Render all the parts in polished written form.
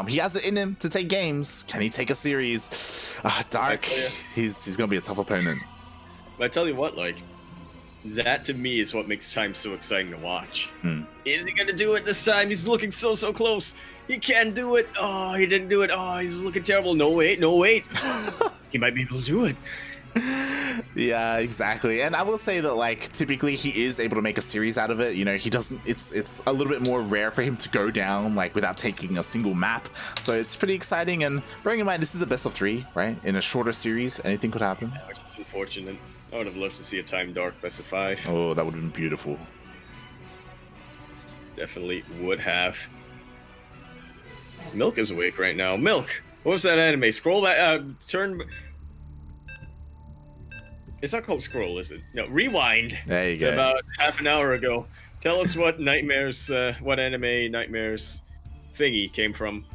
He has it in him to take games. Can he take a series? Dark, he's gonna be a tough opponent. But I tell you what, like, that to me is what makes time so exciting to watch. Is he gonna do it this time? He's looking so close. He can do it. Oh, he didn't do it. Oh, he's looking terrible. No, wait. He might be able to do it. Yeah, exactly. And I will say that, like, typically he is able to make a series out of it. You know, he doesn't, it's a little bit more rare for him to go down, like, without taking a single map. So it's pretty exciting. And bearing in mind, this is a best of 3, right? In a shorter series, anything could happen. Yeah, which is unfortunate. I would have loved to see a Time Dark best of 5. Oh, that would have been beautiful. Definitely would have. Milk is awake right now. Milk! What was that anime? Scroll back, turn... It's not called Scroll, is it? No, Rewind! There you go. About half an hour ago. Tell us what Nightmares, what anime Nightmares thingy came from.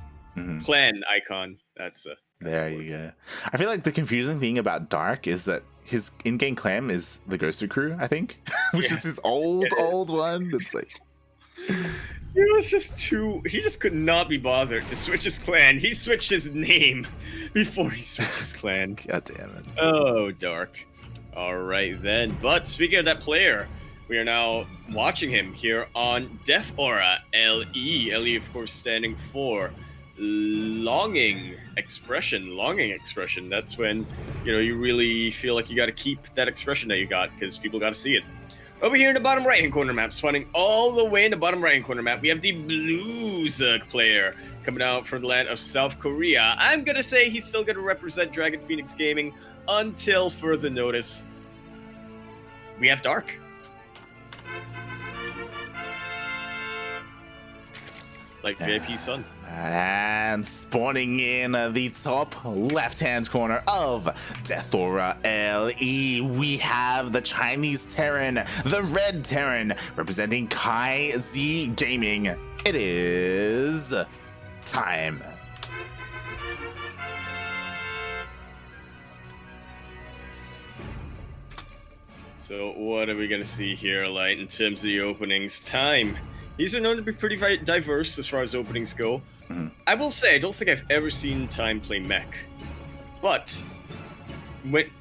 Clan icon. That's there you go. I feel like the confusing thing about Dark is that his in-game clan is the Ghosted Crew, I think. Which is his old one. It's like... It was just he just could not be bothered to switch his clan. He switched his name before he switched his clan. God damn it. Oh, Dark. Alright then. But speaking of that player, we are now watching him here on Death Aura LE. LE, of course, standing for Longing Expression. That's when, you know, you really feel like you got to keep that expression that you got because people got to see it. Over here in the bottom right-hand corner map, spawning all the way in the bottom right-hand corner map, we have the Bluezug player coming out from the land of South Korea. I'm going to say he's still going to represent Dragon Phoenix Gaming until further notice. We have Dark. Like VIP Sun. And spawning in the top left-hand corner of Death Aura LE, we have the Chinese Terran, the Red Terran, representing TvZ Gaming. It is time. So what are we going to see here, Light, in terms of the openings? Time. He's been known to be pretty diverse as far as openings go. I will say, I don't think I've ever seen Time play mech. But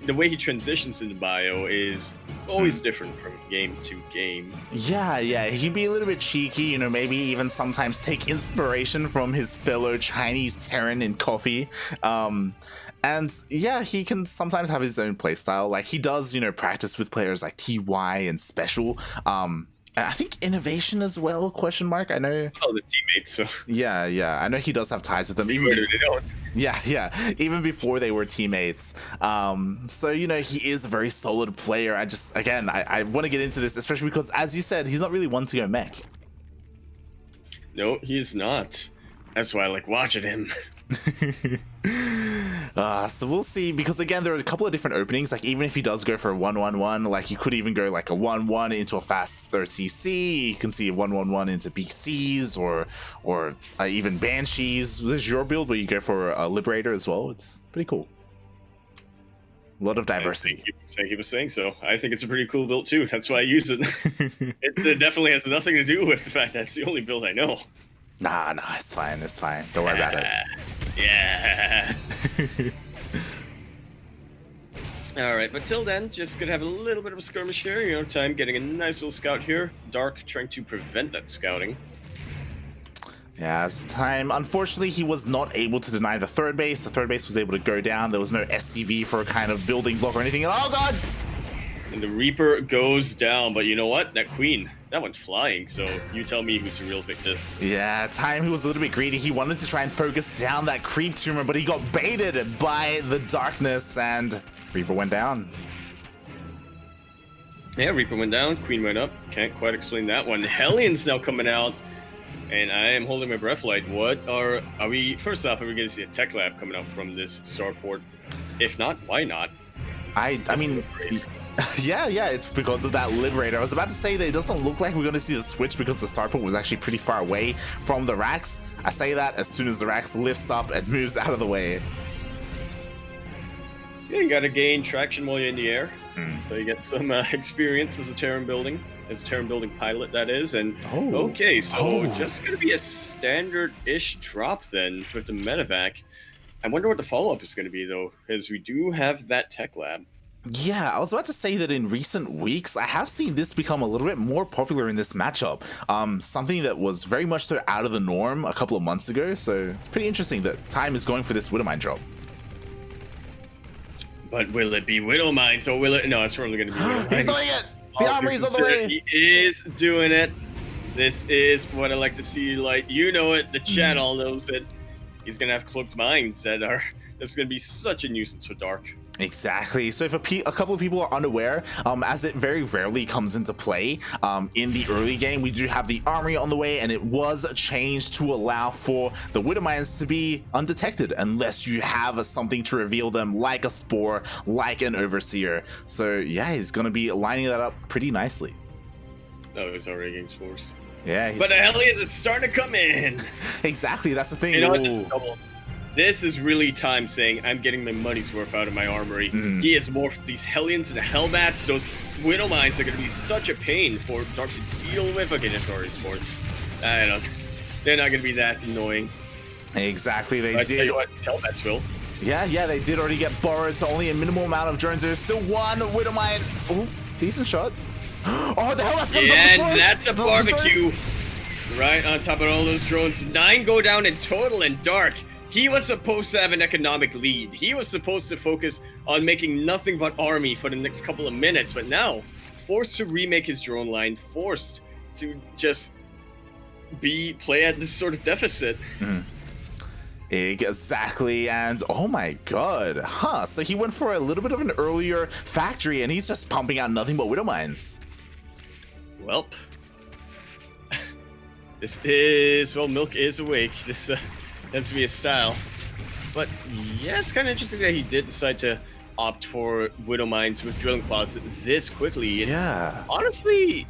the way he transitions into bio is always different from game to game. Yeah, he can be a little bit cheeky, you know, maybe even sometimes take inspiration from his fellow Chinese Terran in Coffee. And yeah, he can sometimes have his own playstyle. Like, he does, you know, practice with players like TY and Special. I think Innovation as well, question mark. I know. Oh, the teammates. So. Yeah. I know he does have ties with them. Yeah. Even before they were teammates. So, you know, he is a very solid player. I want to get into this, especially because, as you said, he's not really one to go mech. No, he's not. That's why I like watching him. So we'll see, because again, there are a couple of different openings. Like, even if he does go for a 1-1-1, like, you could even go like a 1-1 into a fast 30C. You can see a 1-1-1 into BCs or even Banshees. There's your build where you go for a Liberator as well. It's pretty cool. A lot of diversity. Thank you for saying so. I think it's a pretty cool build too. That's why I use it. It definitely has nothing to do with the fact that's the only build I know. Nah, it's fine. Don't worry about it. Yeah. Alright, but till then, just gonna have a little bit of a skirmish here. You know, Time getting a nice little scout here. Dark trying to prevent that scouting. Yeah, it's Time. Unfortunately, he was not able to deny the third base. The third base was able to go down. There was no SCV for a kind of building block or anything. Oh, God! And the Reaper goes down, but you know what? That Queen, that went flying, so you tell me who's the real victor. Yeah, Time, he was a little bit greedy. He wanted to try and focus down that creep tumor, but he got baited by the darkness, and Reaper went down. Yeah, Reaper went down, Queen went up. Can't quite explain that one. Hellions now coming out, and I am holding my breath like, what are we, first off, are we going to see a tech lab coming up from this starport? If not, why not? I mean... Yeah, it's because of that Liberator. I was about to say that it doesn't look like we're going to see the switch because the starport was actually pretty far away from the racks. I say that as soon as the racks lifts up and moves out of the way. Yeah, you got to gain traction while you're in the air, so you get some experience as a Terran building. as Terran building pilot, that is. And okay, so just gonna be a standard-ish drop then with the medevac. I wonder what the follow-up is gonna be though, because we do have that tech lab. Yeah, I was about to say that in recent weeks, I have seen this become a little bit more popular in this matchup. Something that was very much so out of the norm a couple of months ago, so it's pretty interesting that Time is going for this Widowmine drop. But will it be Widow Mines or will it? No, it's probably going to be Widow Mines. He's doing it! The armory's on the way! He is doing it. This is what I like to see. Like, you know it, the chat all knows that he's going to have cloaked mines that are. That's going to be such a nuisance for Dark. Exactly. So if a couple of people are unaware, as it very rarely comes into play in the early game, we do have the armory on the way, and it was changed to allow for the Widow Mines to be undetected unless you have something to reveal them, like a Spore, like an Overseer. So yeah, he's going to be lining that up pretty nicely. No, he's already against Spores. Yeah. But the Hellions is starting to come in. Exactly. That's the thing. You know what? This is double. This is really Time saying, I'm getting my money's worth out of my armory. He has morphed these Hellions into Hellbats. Those Widow Mines are going to be such a pain for Dark to deal with. Okay, they're sorry, Spores. I don't know. They're not going to be that annoying. Exactly, they but did. Tell you what, Hellbats will. Yeah, they did already get borrowed, so only a minimal amount of drones. There's still one Widow Mine. Oh, decent shot. Oh, the Hellbats got and that's a barbecue. Right on top of all those drones. 9 go down in total, and Dark. He was supposed to have an economic lead. He was supposed to focus on making nothing but army for the next couple of minutes, but now forced to remake his drone line, forced to just play at this sort of deficit. Exactly, and oh my god, so he went for a little bit of an earlier factory, and he's just pumping out nothing but Widow Mines. Welp. This is, well, Milk is awake. This tends to be a style. But yeah, it's kind of interesting that he did decide to opt for Widow Mines with Drilling Claws this quickly. Honestly,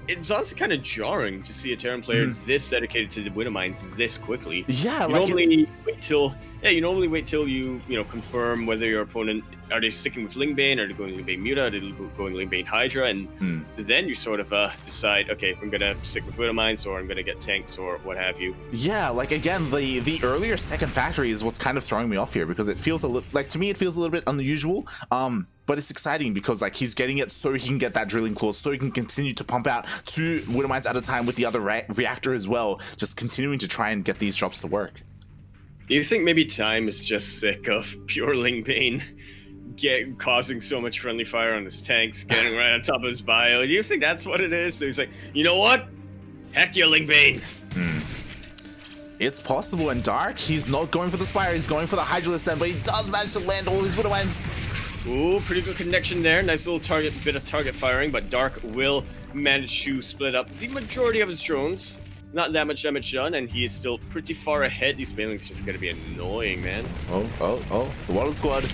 it's also kind of jarring to see a Terran player this dedicated to the Widow Mines this quickly. Yeah, you normally wait till you confirm whether your opponent, are they sticking with Lingbane, are they going Lingbane Muta, are they going Lingbane Hydra, and then you sort of decide, okay, I'm gonna stick with Widow Mines, or I'm gonna get tanks, or what have you. Yeah, like again, the earlier second factory is what's kind of throwing me off here, because it feels a little, like, to me it feels a little bit unusual. But it's exciting because, like, he's getting it so he can get that Drilling Claws, so he can continue to pump out 2 Widow Mines at a time with the other reactor as well, just continuing to try and get these drops to work. Do you think maybe Time is just sick of pure Lingbane causing so much friendly fire on his tanks, getting right on top of his bio? Do you think that's what it is? So he's like, you know what? Heck you, Lingbane. It's possible. And Dark, he's not going for the Spire, he's going for the Hydralisk then, but he does manage to land all his Widow Mines. Ooh, pretty good connection there. Nice little bit of target firing, but Dark will manage to split up the majority of his drones. Not that much damage done, and he is still pretty far ahead. These Banelings just gonna be annoying, man. Oh, the Waddle Squad.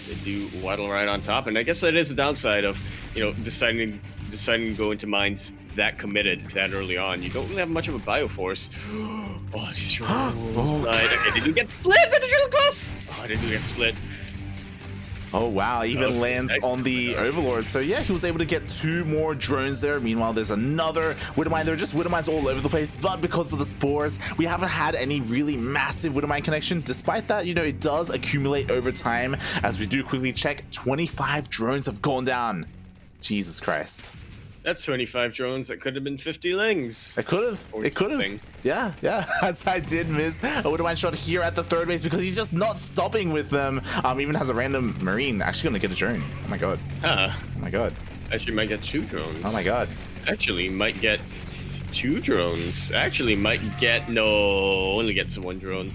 They do waddle right on top, and I guess that is the downside of, deciding to go into mines that committed that early on. You don't really have much of a bioforce. Oh, these drones. Okay, they do get split with the Drilling Claws. Oh, they do get split. Oh wow, even lands on the Overlord. So yeah, he was able to get 2 more drones there. Meanwhile, there's another Widow Mine. There are just Widow Mines all over the place, but because of the Spores, we haven't had any really massive Widow Mine connection. Despite that, it does accumulate over time. As we do quickly check, 25 drones have gone down. Jesus Christ. That's 25 drones. That could have been 50 Lings. It could have. Yeah. As I did miss a Widow Mine shot here at the 3rd base because he's just not stopping with them. Even has a random Marine. Actually gonna get a drone. Oh my god. Oh my god. Actually might get 2 drones. Oh my god. Actually might get 2 drones. Actually might get, no, only gets 1 drone.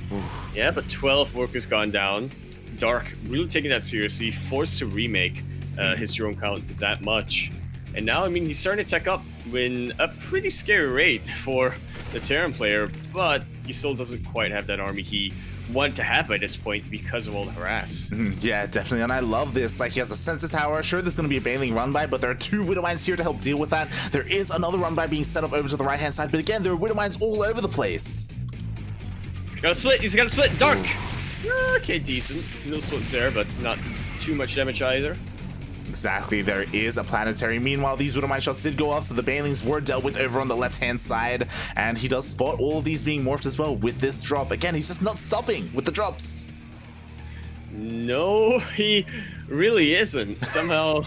Yeah, but 12 workers gone down. Dark really taking that seriously. Forced to remake his drone count that much. And now, he's starting to tech up in a pretty scary rate for the Terran player, but he still doesn't quite have that army he wanted to have by this point because of all the harass. Yeah, definitely, and I love this. Like, he has a sensor tower. Sure, there's going to be a Baneling run-by, but there are 2 Widow Mines here to help deal with that. There is another run-by being set up over to the right-hand side, but again, there are Widow Mines all over the place. He's got to split. Dark! Okay, decent. No splits there, but not too much damage either. Exactly, there is a planetary. Meanwhile, these Widowmine shots did go off, so the banelings were dealt with over on the left-hand side, and he does spot all of these being morphed as well with this drop. Again, he's just not stopping with the drops. No, he really isn't. Somehow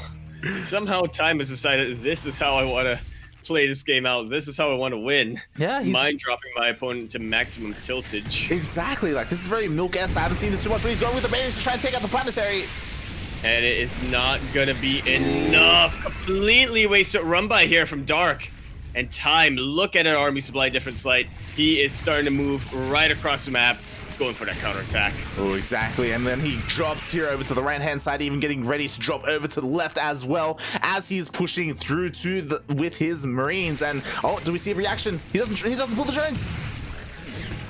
Time has decided this is how I want to play this game out. This is how I want to win. Yeah, he's mind dropping my opponent to maximum tiltage. Exactly, like this is very milk-esque. I haven't seen this too much, but he's going with the banelings to try and take out the planetary. And it is not gonna be enough. Completely wasted run by here from Dark. And Time, look at an army supply difference light. He is starting to move right across the map, going for that counterattack. Oh, exactly. And then he drops here over to the right-hand side, even getting ready to drop over to the left as well, as he's pushing through to the with his Marines. And oh, do we see a reaction? He doesn't pull the drones.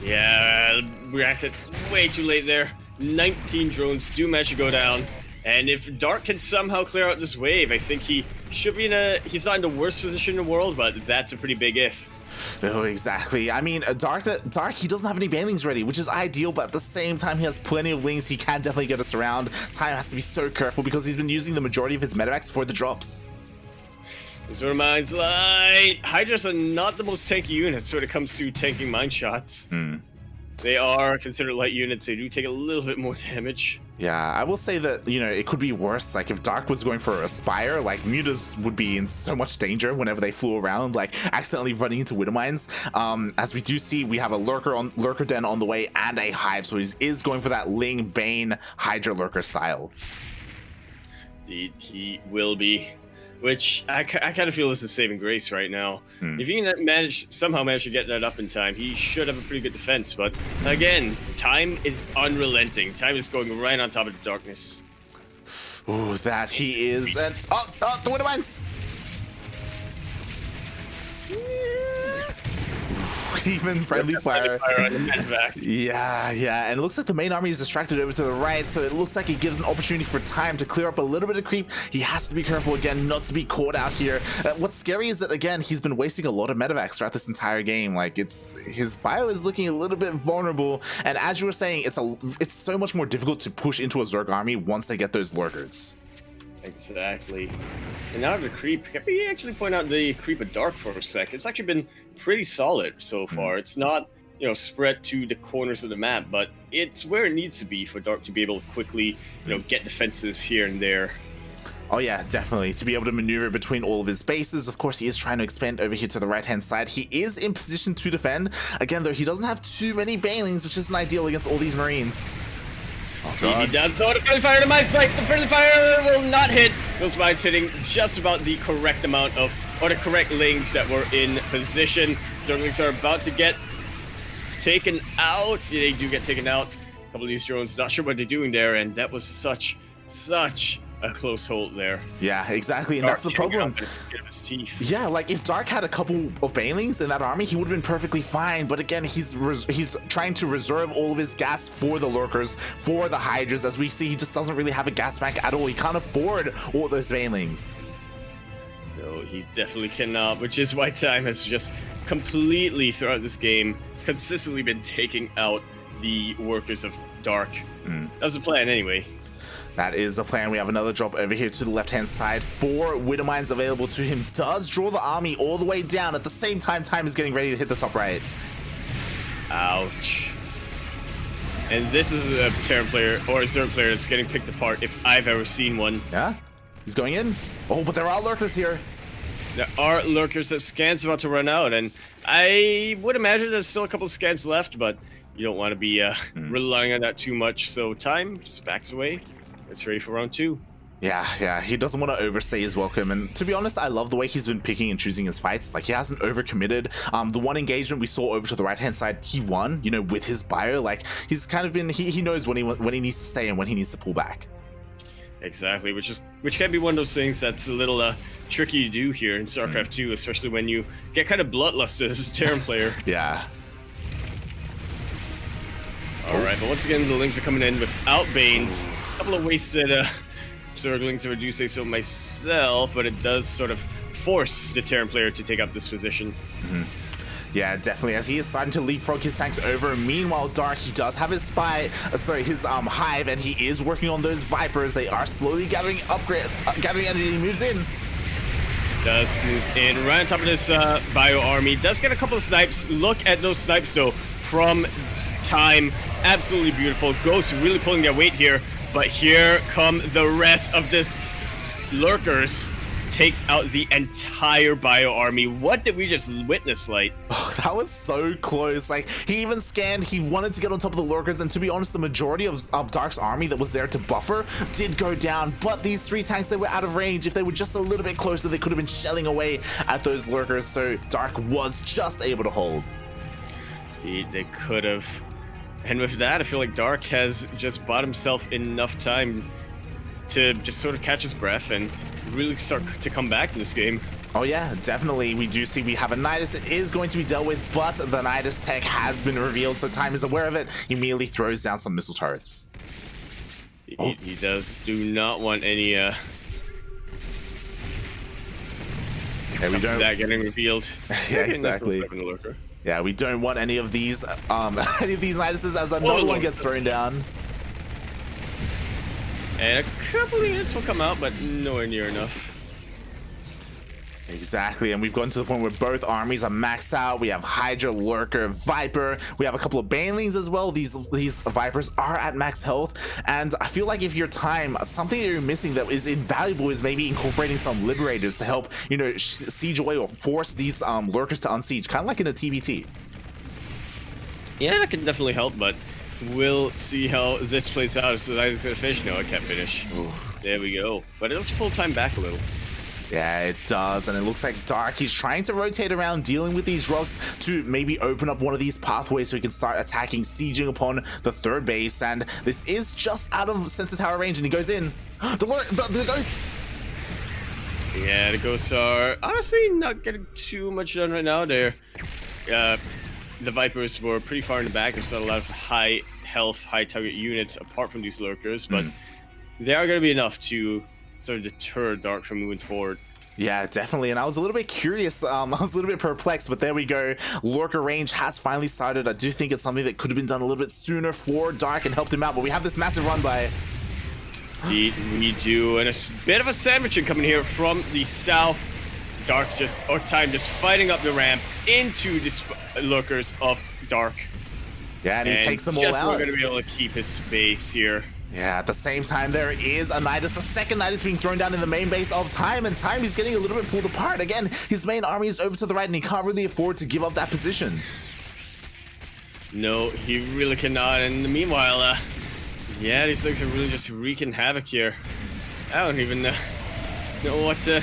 Yeah, reacted way too late there. 19 drones do manage to go down. And if Dark can somehow clear out this wave, I think he should be he's not in the worst position in the world, but that's a pretty big if. Oh, exactly. I mean, Dark, he doesn't have any banelings ready, which is ideal, but at the same time, he has plenty of lings. He can definitely get us around. Time has to be so careful because he's been using the majority of his medevacs for the drops. This reminds like Hydras are not the most tanky units when it comes to tanking mine shots. They are considered light units. They do take a little bit more damage. Yeah, I will say that, you know, it could be worse. Like, if Dark was going for a Spire, like, Mutas would be in so much danger whenever they flew around, like, accidentally running into Widowmines. As we do see, we have a Lurker Den on the way and a Hive, so he is going for that Ling, Bane, Hydra Lurker style. Indeed, he will be. Which I kind of feel is the saving grace right now. If he can somehow manage to get that up in time, he should have a pretty good defense. But again, Time is unrelenting. Time is going right on top of the darkness. Ooh, that he is. And oh, the Widowmines! Even friendly fire. Yeah, and it looks like the main army is distracted over to the right, so it looks like it gives an opportunity for Time to clear up a little bit of creep. He has to be careful again not to be caught out here. What's scary is that, again, he's been wasting a lot of medevacs throughout this entire game. Like, his bio is looking a little bit vulnerable, and as you were saying, it's so much more difficult to push into a Zerg army once they get those lurkers. Exactly. And now the creep, can we actually point out the creep of Dark for a sec? It's actually been pretty solid so far. It's not, you know, spread to the corners of the map, but it's where it needs to be for Dark to be able to quickly, you know, get defenses here and there. Oh yeah, definitely. To be able to maneuver between all of his bases. Of course, he is trying to expand over here to the right-hand side. He is in position to defend. Again, though, he doesn't have too many banelings, which isn't ideal against all these Marines. Oh, God. Down, so the friendly fire to my sight. The friendly fire will not hit. Those mines hitting just about the correct amount of, or the correct lings that were in position. Zerglings are about to get taken out. They do get taken out. A couple of these drones, not sure what they're doing there, and that was such a close hold there. Yeah, exactly, and that's the problem. Yeah, like if Dark had a couple of banelings in that army, he would have been perfectly fine. But again, he's trying to reserve all of his gas for the lurkers, for the Hydras. As we see, he just doesn't really have a gas bank at all. He can't afford all those banelings. No, he definitely cannot. Which is why Time has just completely throughout this game consistently been taking out the workers of Dark. That was the plan anyway. That is the plan. We have another drop over here to the left-hand side. 4 Widowmines available to him. Does draw the army all the way down. At the same time, Time is getting ready to hit the top right. Ouch. And this is a Terran player, or a Zerg player that's getting picked apart if I've ever seen one. Yeah? He's going in. Oh, but there are lurkers here. There are lurkers. That scan's about to run out, and I would imagine there's still a couple of scans left, but you don't want to be relying on that too much. So Time just backs away. It's ready for round 2. Yeah, he doesn't want to overstay his welcome, and to be honest, I love the way he's been picking and choosing his fights. Like, he hasn't overcommitted. The one engagement we saw over to the right-hand side, he won, you know, with his bio. Like, he's kind of been, he knows when he needs to stay and when he needs to pull back. Exactly, which can be one of those things that's a little tricky to do here in StarCraft 2, especially when you get kind of bloodlusted as a Terran player. Yeah. Alright, but once again, the Lings are coming in without Banes. A couple of wasted Zerglings, if I do say so myself, but it does sort of force the Terran player to take up this position. Yeah, definitely, as he is starting to leapfrog his tanks over. Meanwhile, Dark, he does have his his hive, and he is working on those Vipers. They are slowly gathering gathering energy. He moves in. Does move in right on top of this bio army. Does get a couple of snipes. Look at those snipes though from Time. Absolutely beautiful. Ghosts really pulling their weight here. But here come the rest of this lurkers. Takes out the entire bio army. What did we just witness, Light? Oh, that was so close. Like, he even scanned, he wanted to get on top of the lurkers, and to be honest, the majority of Dark's army that was there to buffer did go down, but these 3 tanks, they were out of range. If they were just a little bit closer, they could have been shelling away at those lurkers, so Dark was just able to hold. They could have. And with that, I feel like Dark has just bought himself enough time to just sort of catch his breath and really start to come back in this game. Oh yeah, definitely. We do see we have a Nidus that is going to be dealt with, but the Nidus tech has been revealed, so Time is aware of it. He immediately throws down some missile turrets. He do not want any yeah, we don't. that getting revealed. Yeah, exactly. Yeah, we don't want any of these Niduses as another one gets thrown down. And a couple of units will come out, but nowhere near enough. Exactly, and we've gotten to the point where both armies are maxed out. We have Hydra, Lurker, Viper. We have a couple of Banelings as well. These Vipers are at max health, and I feel like if your Time, something that you're missing that is invaluable is maybe incorporating some Liberators to help, you know, siege away or force these Lurkers to unsiege, kind of like in a TvT. Yeah, that can definitely help, but we'll see how this plays out. So I was gonna finish. No, I can't finish. Oof. There we go. But it does pull Time back a little. Yeah, it does, and it looks like Dark, he's trying to rotate around, dealing with these rocks to maybe open up one of these pathways so he can start attacking, sieging upon the 3rd base, and this is just out of Sensor Tower range, and he goes in. The ghosts! Yeah, the ghosts are honestly not getting too much done right now. The Vipers were pretty far in the back. There's not a lot of high health, high target units apart from these lurkers, but they are going to be enough to sort of deter Dark from moving forward. Yeah, definitely, and I was a little bit curious, I was a little bit perplexed, but there we go. Lurker range has finally started. I do think it's something that could have been done a little bit sooner for Dark and helped him out, but we have this massive run by. We do, and a bit of a sandwiching coming here from the south. Dark Time just fighting up the ramp into the lurkers of Dark. Yeah, and he takes them all out. We're going to be able to keep his space here. Yeah, at the same time, there is a Nidus, a second Nidus being thrown down in the main base of Time, and Time is getting a little bit pulled apart. Again, his main army is over to the right, and he can't really afford to give up that position. No, he really cannot, and meanwhile, yeah, these things are really just wreaking havoc here. I don't even know what to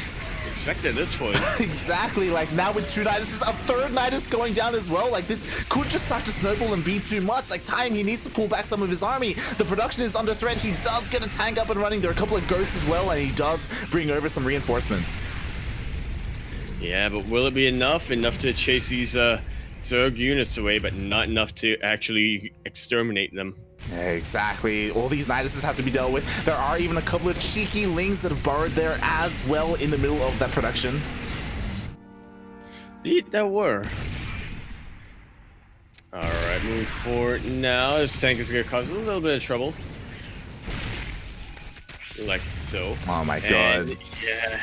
expect at this point. Exactly, like now with 2 Niduses, a 3rd Nidus going down as well. Like this could just start to snowball and be too much. Like Time, he needs to pull back some of his army. The production is under threat. He does get a tank up and running. There are a couple of ghosts as well, and he does bring over some reinforcements. Yeah, but will it be enough? Enough to chase these Zerg units away, but not enough to actually exterminate them. Exactly. All these Niduses have to be dealt with. There are even a couple of cheeky Lings that have burrowed there as well in the middle of that production. There were. Alright, moving forward now. This tank is going to cause a little bit of trouble. Like so. Oh my god. And, yeah.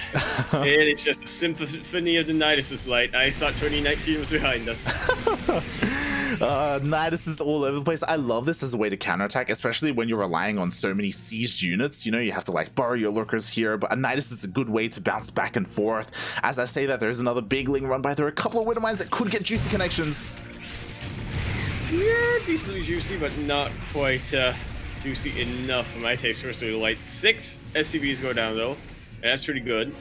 And it's just a symphony of the Niduses, Light. I thought 2019 was behind us. Nidus is all over the place. I love this as a way to counterattack, especially when you're relying on so many sieged units. You know, you have to like borrow your lurkers here, but a Nidus is a good way to bounce back and forth. As I say that, there's another big Ling run by. There are a couple of Widow Mines that could get juicy connections. Yeah, decently juicy, but not quite juicy enough for my taste. Personally, Light. 6 SCVs go down though, and that's pretty good.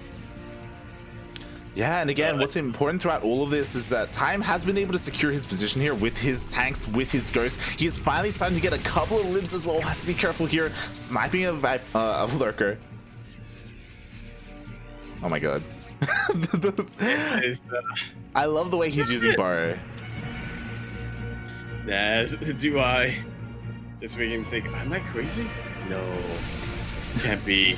Yeah, and again, what's important throughout all of this is that Time has been able to secure his position here with his tanks, with his ghosts. He is finally starting to get a couple of libs as well. Has to be careful here. Sniping a lurker. Oh my god. I love the way he's using Burrow. As do I. Just making him think, am I crazy? No. Can't be.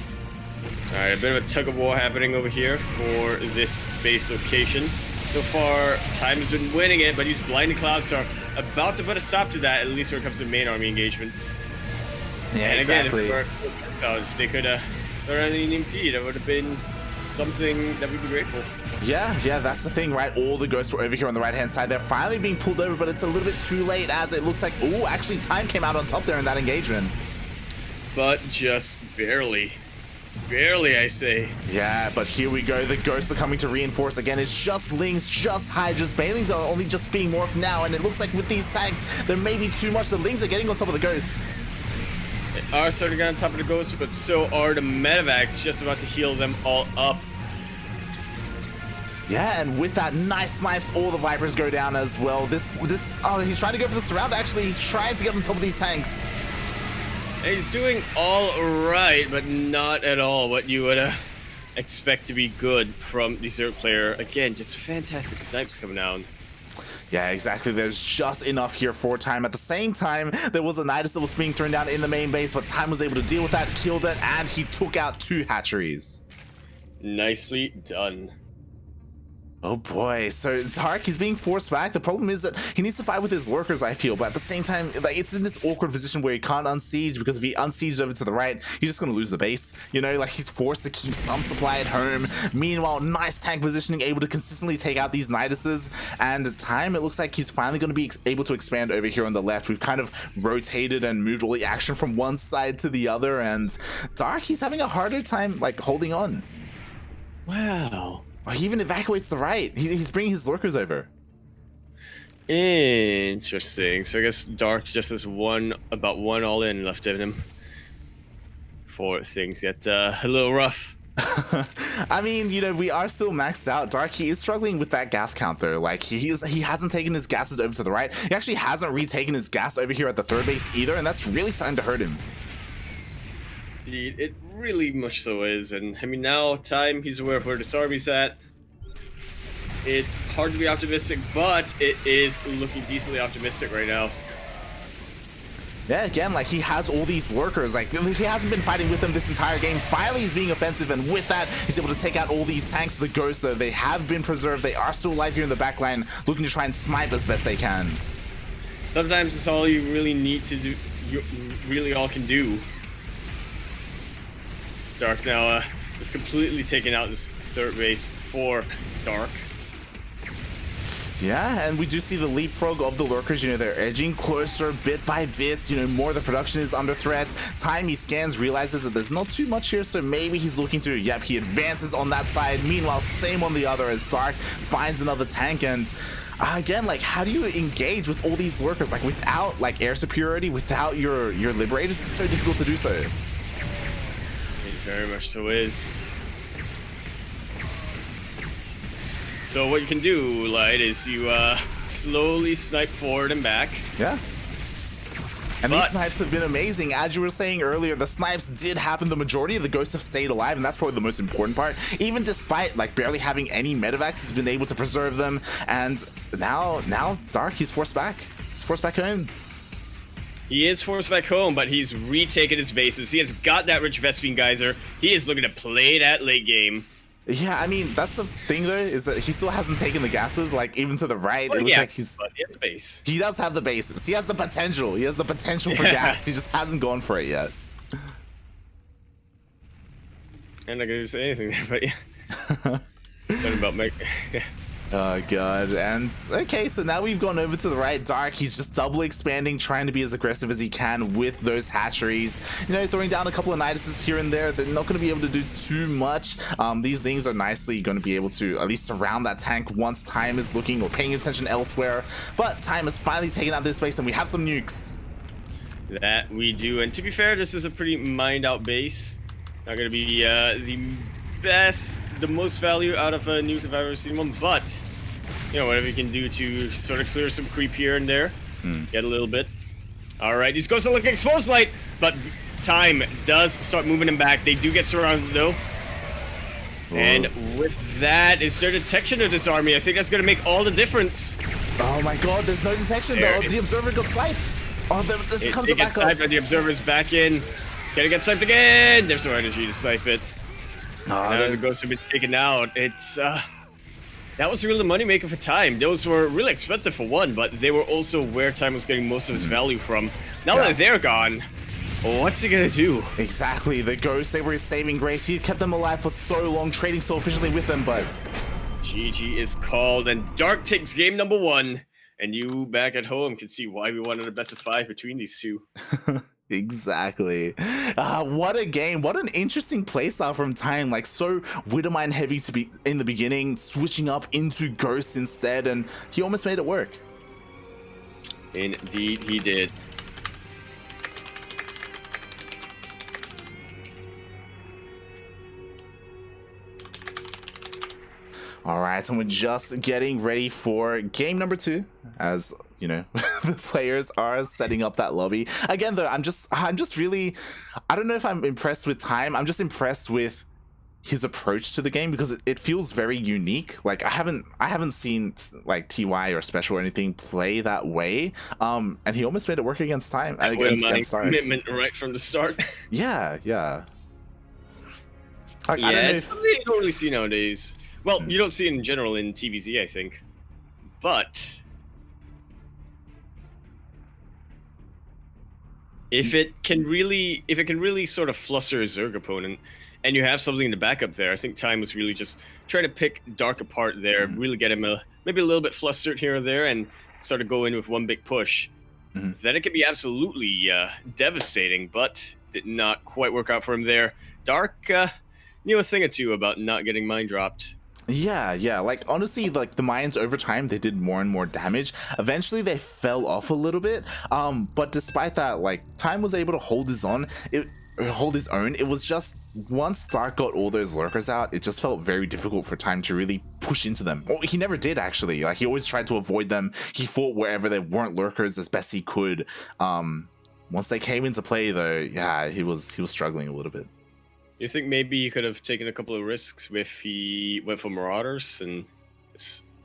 Alright, a bit of a tug of war happening over here for this base location. So far, Time has been winning it, but these blinding clouds are about to put a stop to that, at least when it comes to main army engagements. Yeah, and exactly. Again, if they could have thrown an EMP, that would have been something that we'd be grateful. Yeah, that's the thing, right? All the ghosts were over here on the right-hand side. They're finally being pulled over, but it's a little bit too late as it looks like... Oh, actually, Time came out on top there in that engagement. But just barely. Barely, I say. Yeah, but here we go. The ghosts are coming to reinforce again. It's just Lings, just Hydras. Bailings are only just being morphed now, and it looks like with these tanks, there may be too much. The Lings are getting on top of the ghosts. They are starting to get on top of the ghosts, but so are the medevacs, just about to heal them all up. Yeah, and with that nice snipes, all the Vipers go down as well. Oh, he's trying to go for the surround, actually. He's trying to get on top of these tanks. He's doing all right, but not at all what you would expect to be good from the Zerg player. Again, just fantastic snipes coming down. Yeah, exactly. There's just enough here for Time. At the same time, there was a Nidus that was being thrown down in the main base, but Time was able to deal with that, killed it, and he took out 2 hatcheries. Nicely done. Oh boy, so Dark, he's being forced back. The problem is that he needs to fight with his lurkers, I feel, but at the same time, like, it's in this awkward position where he can't unsiege, because if he unsieges over to the right, he's just gonna lose the base. You know, like, he's forced to keep some supply at home. Meanwhile, nice tank positioning, able to consistently take out these Niduses, and Time, it looks like he's finally gonna be able to expand over here on the left. We've kind of rotated and moved all the action from one side to the other, and Dark, he's having a harder time, like, holding on. Wow. He even evacuates the right. He's bringing his lurkers over. Interesting. So I guess Dark just has about one all-in left in him. For things get a little rough. I mean, you know, we are still maxed out. Dark, he is struggling with that gas count though. Like, he hasn't taken his gases over to the right. He actually hasn't retaken his gas over here at the third base either, and that's really starting to hurt him. It really much so is, and I mean now Time, he's aware of where this army's at. It's hard to be optimistic, but it is looking decently optimistic right now. Yeah, again, like, he has all these lurkers. Like, he hasn't been fighting with them this entire game. Finally, he's being offensive, and with that, he's able to take out all these tanks. The ghosts, though, they have been preserved. They are still alive here in the back line, looking to try and snipe as best they can. Sometimes it's all you really need to do. You really all can do. Dark now is completely taking out this third base for Dark. Yeah, and we do see the leapfrog of the lurkers. You know, they're edging closer bit by bit. You know, more the production is under threat. Time, he scans, realizes that there's not too much here, so maybe he's looking to, yep, he advances on that side. Meanwhile, same on the other as Dark finds another tank. And again, like, how do you engage with all these lurkers? Like, without, like, air superiority, without your liberators, it's so difficult to do so. It very much so is. So what you can do, Light, is you slowly snipe forward and back. Yeah. And these snipes have been amazing. As you were saying earlier, the snipes did happen. The majority of the ghosts have stayed alive, and that's probably the most important part. Even despite, like, barely having any medevacs, he's been able to preserve them. And now Dark, he's forced back. He's forced back home. He is forced back home, but he's retaken his bases. He has got that rich Vespine Geyser. He is looking to play that late game. Yeah, I mean, that's the thing though, is that he still hasn't taken the gases, like, even to the right. Well, it looks like he's... But he has base. He does have the bases. He has the potential. He has the potential for gas. He just hasn't gone for it yet. I'm not gonna say anything there, but yeah. Something about Mike. Oh god. And okay, so now we've gone over to the right. Dark, he's just double expanding, trying to be as aggressive as he can with those hatcheries. You know, throwing down a couple of Niduses here and there. They're not going to be able to do too much. These things are nicely going to be able to at least surround that tank once Time is looking or paying attention elsewhere. But Time has finally taken out this base, and we have some nukes. That we do. And to be fair, this is a pretty mined out base. Not going to be the most value out of a nuke if I've ever seen one, but you know, whatever you can do to sort of clear some creep here and there, get a little bit. All right, these ghosts are looking exposed, Light, but Time does start moving them back. They do get surrounded though. Whoa. And with that, is there detection of this army? I think that's going to make all the difference. Oh my god, there's no detection though. The observer got sniped. Oh, this comes back up. The observer's back in. Gonna get sniped again. There's no energy to snipe it. Now the ghosts have been taken out. It's That was really the moneymaker for Time. Those were really expensive for one, but they were also where Time was getting most of his value from. Now that they're gone, what's he gonna do? Exactly, the ghosts, they were his saving grace. He kept them alive for so long, trading so efficiently with them, but... GG is called, and Dark takes game number 1. And you back at home can see why we wanted a best of 5 between these two. Exactly. What a game. What an interesting playstyle from Time. Like, so Widowmine heavy to be in the beginning, switching up into Ghost instead, and he almost made it work. Indeed, he did. All right, and we're just getting ready for game number 2, as you know, the players are setting up that lobby. Again, though, I'm just really, I don't know if I'm impressed with Time. I'm just impressed with his approach to the game because it feels very unique. Like I haven't seen like TY or Special or anything play that way. And he almost made it work against Time. Against commitment right from the start. Yeah. Like, yeah, I don't know it's something you don't really see nowadays. Well, you don't see it in general in TvZ, I think. But if it can really sort of fluster a Zerg opponent, and you have something in the backup there, I think Time was really just trying to pick Dark apart there, really get him maybe a little bit flustered here or there, and sort of go in with one big push. Then it could be absolutely devastating, but did not quite work out for him there. Dark knew a thing or two about not getting mine dropped. Yeah, like honestly, like the mines over time, they did more and more damage. Eventually they fell off a little bit, but despite that, like Time was able to hold his own. It was just once Dark got all those lurkers out, it just felt very difficult for Time to really push into them. Well, he never did actually. Like he always tried to avoid them. He fought wherever there weren't lurkers as best he could. Once they came into play though, yeah, he was struggling a little bit. You think maybe he could have taken a couple of risks if he went for Marauders and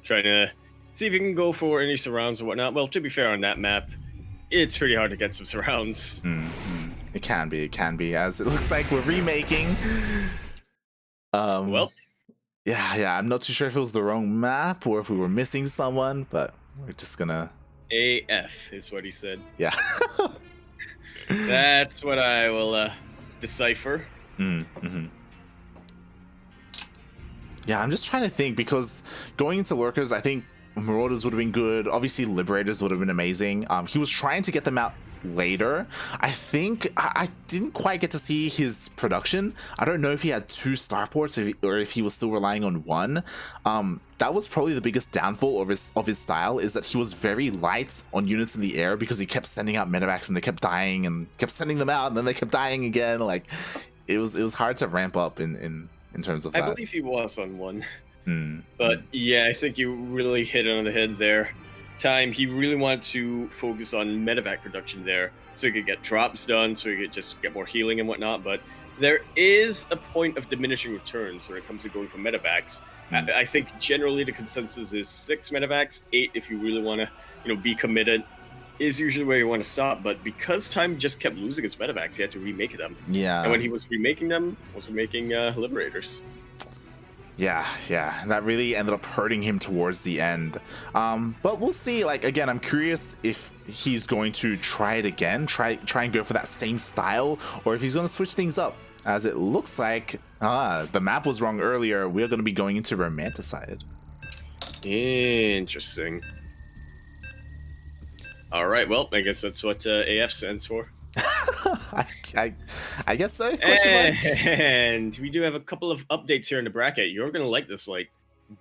trying to see if he can go for any surrounds or whatnot? Well, to be fair, on that map, it's pretty hard to get some surrounds. It can be, as it looks like we're remaking. Well, yeah, I'm not too sure if it was the wrong map or if we were missing someone, but we're just gonna... AF is what he said. Yeah. That's what I will decipher. Yeah, I'm just trying to think, because going into lurkers, I think Marauders would have been good. Obviously, Liberators would have been amazing. He was trying to get them out later. I think I didn't quite get to see his production. I don't know if he had 2 starports or if he was still relying on 1. That was probably the biggest downfall of his style, is that he was very light on units in the air because he kept sending out medevacs and they kept dying and kept sending them out and then they kept dying again. Like it was hard to ramp up in terms of that. I believe he was on 1. But yeah, I think you really hit it on the head there. Time, he really wanted to focus on medevac production there so he could get drops done, so he could just get more healing and whatnot. But there is a point of diminishing returns when it comes to going for medevacs. I think generally the consensus is 6 medevacs, 8 if you really want to, be committed, is usually where you want to stop. But because Time just kept losing his medevacs, he had to remake them. Yeah. And when he was remaking them, he was making Liberators. Yeah, that really ended up hurting him towards the end. But we'll see. Like, again, I'm curious if he's going to try it again, try and go for that same style, or if he's going to switch things up. As it looks like, the map was wrong earlier. We're going to be going into Romanticide. Interesting. All right, well, I guess that's what AF stands for. I guess so. And we do have a couple of updates here in the bracket. You're going to like this. Like,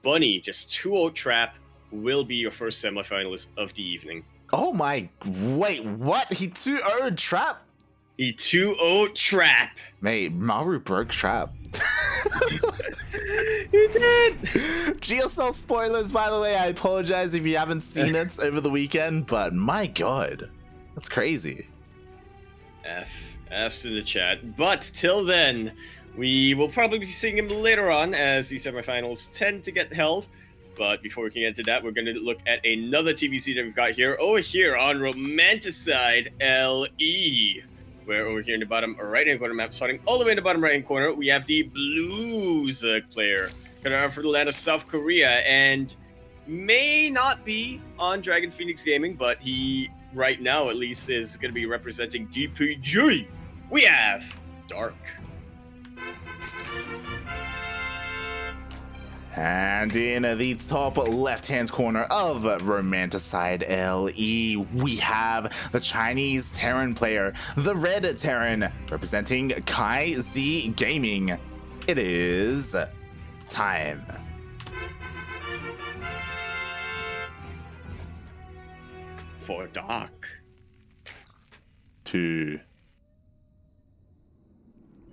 Bunny, just 2-0 Trap, will be your first semifinalist of the evening. Oh my, wait, what? He 2-0 Trap? He 2-0 Trap. Mate, Maru broke Trap. He did. GSL spoilers, by the way. I apologize if you haven't seen it over the weekend, but my god, that's crazy. F's in the chat. But till then, we will probably be seeing him later on as the semifinals tend to get held. But before we can get to that, we're going to look at another TvZ that we've got here over here on Romanticide LE. Where over here in the bottom right-hand corner map, starting all the way in the bottom right-hand corner, we have the Blue Zerg player. for the land of South Korea, and may not be on Dragon Phoenix Gaming, but he, right now at least, is going to be representing DPG. We have Dark. And in the top left-hand corner of Romanticide LE, we have the Chinese Terran player, the Red Terran, representing TvZ Gaming. It is time. For Dark. To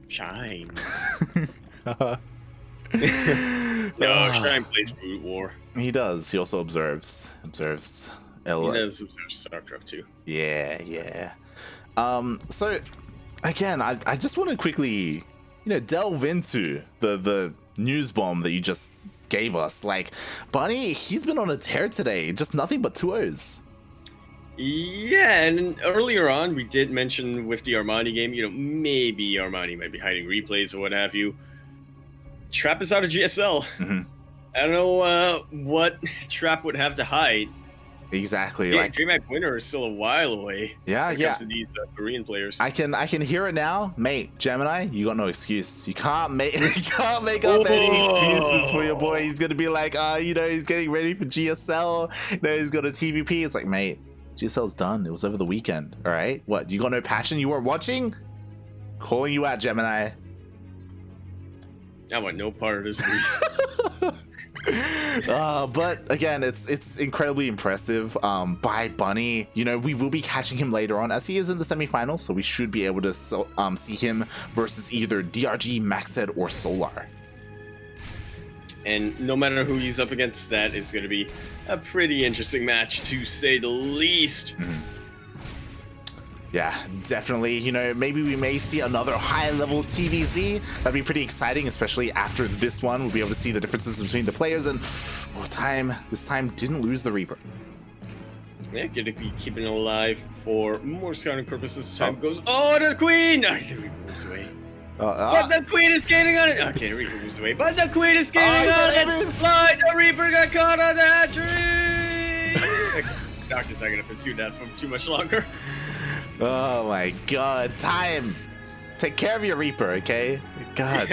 Shine. No, Shine plays Root War. He does. He also observes. He does observe StarCraft too. Yeah. So again, I just want to quickly, delve into the news bomb that you just gave us. Like, Bunny, he's been on a tear today. Just nothing but 2-0s. Yeah, and earlier on, we did mention with the Armani game, maybe Armani might be hiding replays or what have you. Trap is out of GSL. Mm-hmm. I don't know what Trap would have to hide. Exactly. Yeah, DreamHack winner is still a while away. Yeah. To these Korean players. I can hear it now, mate. Gemini, you got no excuse. You can't make up any excuses for your boy. He's gonna be like, he's getting ready for GSL. He's got a TVP. It's like, mate, GSL's done. It was over the weekend. All right. What? You got no passion? You weren't watching? Calling you out, Gemini. I want no part of this beef. But again, it's incredibly impressive by Bunny. We will be catching him later on as he is in the semifinals, so we should be able to see him versus either DRG, Maxed, or Solar. And no matter who he's up against, that is going to be a pretty interesting match, to say the least. Mm-hmm. Yeah, definitely. Maybe we may see another high-level TvZ. That'd be pretty exciting, especially after this one. We'll be able to see the differences between the players, and this time didn't lose the Reaper. Yeah, gonna be keeping it alive for more scouting purposes. Time goes. Oh, the Queen! The Reaper moves away. But the Queen is gaining on it. Okay, the Reaper moves away, but the Queen is gaining on it. Fly, the Reaper got caught on the hatchery. Doctor's not gonna pursue that for too much longer. Oh my god, Time! Take care of your Reaper, okay? God.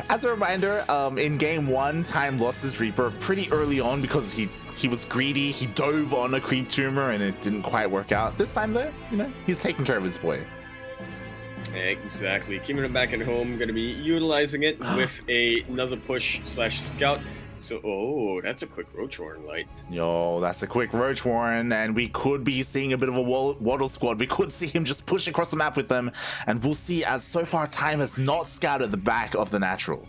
As a reminder, in game 1, Time lost his Reaper pretty early on because he was greedy. He dove on a creep tumor and it didn't quite work out. This time though, he's taking care of his boy. Exactly. Keeping him back at home, going to be utilizing it with another push/scout. So, that's a quick Roach Warren light. Yo, that's a quick Roach Warren, and we could be seeing a bit of a Waddle squad. We could see him just push across the map with them, and we'll see, as so far Time has not scouted the back of the natural.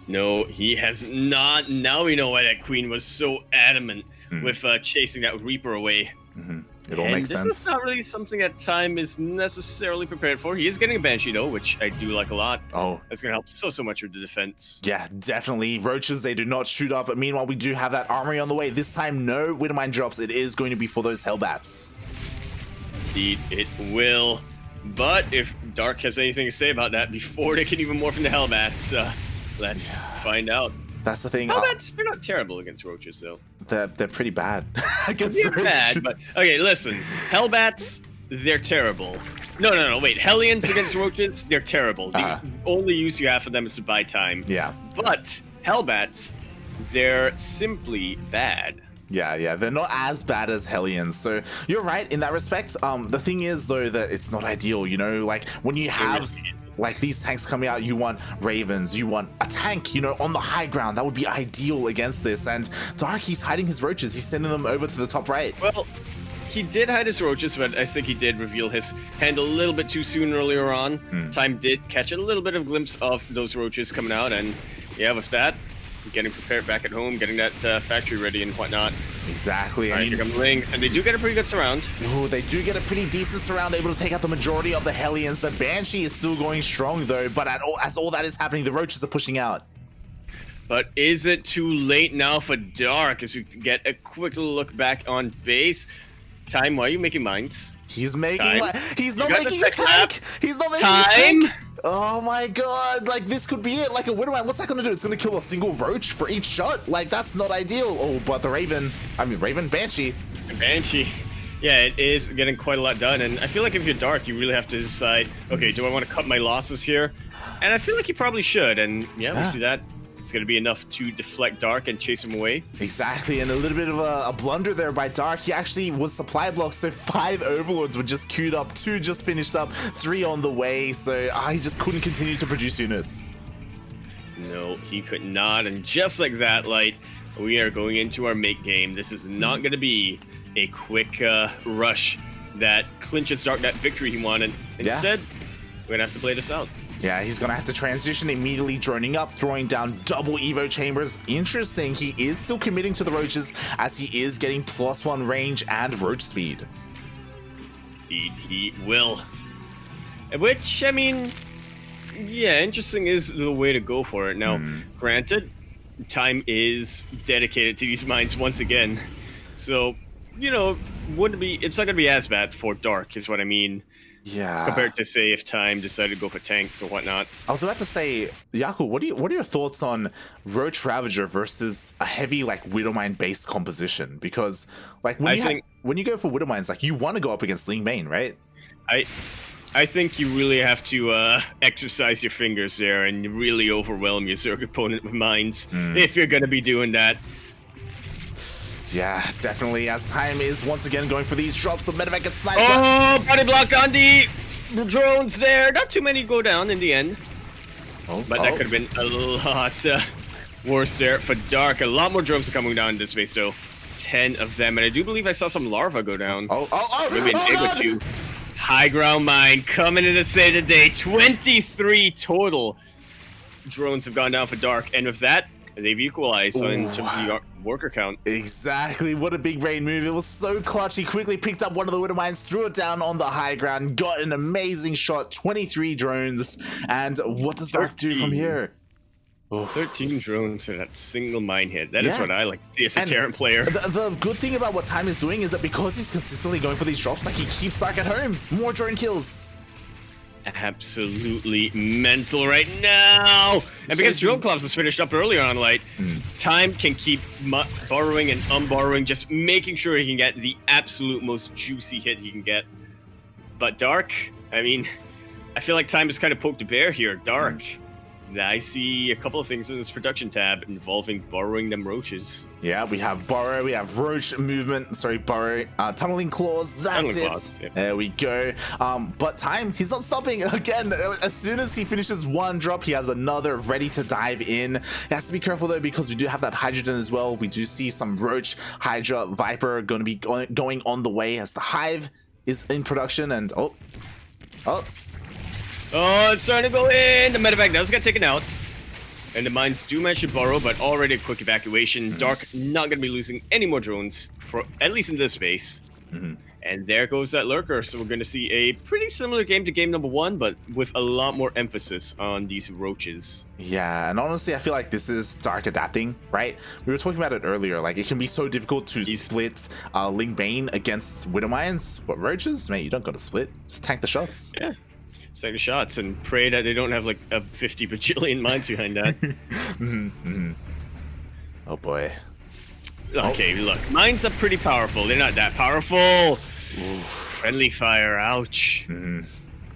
No, he has not. Now we know why that Queen was so adamant with chasing that Reaper away. Mm-hmm. It all makes sense. This is not really something that Time is necessarily prepared for. He is getting a Banshee though, which I do like a lot. Oh, that's gonna help so much with the defense. Yeah, definitely. Roaches, they do not shoot up, but meanwhile we do have that armory on the way. This time, no Widowmine drops. It is going to be for those Hellbats. Indeed, it will. But if Dark has anything to say about that before they can even morph into Hellbats, let's find out. That's the thing. Hellbats, they're not terrible against Roaches, though. They're pretty bad against Roaches. Bad, but okay, listen. Hellbats, they're terrible. No, wait. Hellions against Roaches, they're terrible. The only use you have for them is to buy time. Yeah. But Hellbats, they're simply bad. Yeah, they're not as bad as Hellions, so you're right in that respect. The thing is, though, that it's not ideal, like, when you have, like, these tanks coming out, you want Ravens, you want a tank, on the high ground. That would be ideal against this, and Dark, he's hiding his Roaches. He's sending them over to the top right. Well, he did hide his Roaches, but I think he did reveal his hand a little bit too soon earlier on. Time did catch a little bit of glimpse of those Roaches coming out, and yeah, with that, getting prepared back at home, getting that factory ready and whatnot. Exactly. All right, here come the Lings, and they do get a pretty good surround. Ooh, they do get a pretty decent surround, able to take out the majority of the Hellions. The Banshee is still going strong, though, but as all that is happening, the Roaches are pushing out. But is it too late now for Dark as we get a quick look back on base? Time, why are you making mines? He's making Time. he's not You got the making a tech tank. lab. He's not making a Time. tank. Oh my god, like this could be it. Like a Widowmine, what's that gonna do? It's gonna kill a single roach for each shot? Like that's not ideal. Oh, but the Raven, Banshee. Banshee. Yeah, it is getting quite a lot done, and I feel like if you're Dark, you really have to decide, okay, do I want to cut my losses here? And I feel like you probably should, and yeah, we see that. It's going to be enough to deflect Dark and chase him away. Exactly, and a little bit of a blunder there by Dark. He actually was supply blocked, so 5 Overlords were just queued up, 2 just finished up, 3 on the way, so he just couldn't continue to produce units. No, he could not, and just like that, Light, we are going into our make game. This is not going to be a quick rush that clinches Dark that victory he wanted. Instead, we're going to have to play this out. Yeah, he's gonna have to transition immediately, droning up, throwing down double Evo chambers. Interesting, he is still committing to the roaches as he is getting +1 range and roach speed. Indeed, he will. Which, I mean, yeah, interesting is the way to go for it. Now, granted, Time is dedicated to these mines once again. So, you know, it's not gonna be as bad for Dark, is what I mean. Yeah. Compared to, say, if Time decided to go for tanks or whatnot. I was about to say, Yaku, what are your thoughts on Roach Ravager versus a heavy like Widowmine based composition? Because like when you go for Widowmines, like you want to go up against Ling Main, right? I think you really have to exercise your fingers there and really overwhelm your Zerg opponent with mines if you're gonna be doing that. Yeah, definitely, as Time is once again going for these drops, the medevac gets sniped. Oh, body block on the drones there. Not too many go down in the end. But that could have been a lot worse there for Dark. A lot more drones are coming down in this base, though. 10 of them, and I do believe I saw some larvae go down. Maybe an egg or two. High ground mine coming in to save the day. 23 total drones have gone down for Dark, and with that, they've equalized in terms of the worker count. Exactly, what a big raid move. It was so clutch. He quickly picked up one of the Widowmines, threw it down on the high ground, got an amazing shot, 23 drones. And what does Dark do from here? 13 drones in that single mine hit. That is what I like to see as a Terran player. The good thing about what Time is doing is that because he's consistently going for these drops, like he keeps Dark at home. More drone kills. Absolutely mental right now. And because Drill Clubs was finished up earlier on, Light, Time can keep borrowing and unborrowing, just making sure he can get the absolute most juicy hit he can get. But Dark, I mean, I feel like Time has kind of poked a bear here. Dark, I see a couple of things in this production tab involving borrowing them roaches. Yeah, we have borrow, we have roach movement, borrow, tunneling claws, that's it. There we go. But Time, he's not stopping. Again, as soon as he finishes one drop, he has another ready to dive in. He has to be careful though, because we do have that Hydrogen as well. We do see some Roach, Hydra, Viper going to be going on the way as the Hive is in production. And oh, it's starting to go in. The medevac does get taken out. And the mines do manage to borrow, but already a quick evacuation. Dark not going to be losing any more drones, for at least in this base. And there goes that Lurker. So we're going to see a pretty similar game to game number 1, but with a lot more emphasis on these roaches. Yeah, and honestly, I feel like this is Dark adapting, right? We were talking about it earlier. Like, it can be so difficult to split Ling Bane against Widowmines. But roaches, mate, you don't got to split. Just tank the shots. Yeah. Take the shots and pray that they don't have like a 50 bajillion mines behind that. Oh boy. Okay, look, mines are pretty powerful. They're not that powerful. Friendly fire, ouch. Okay,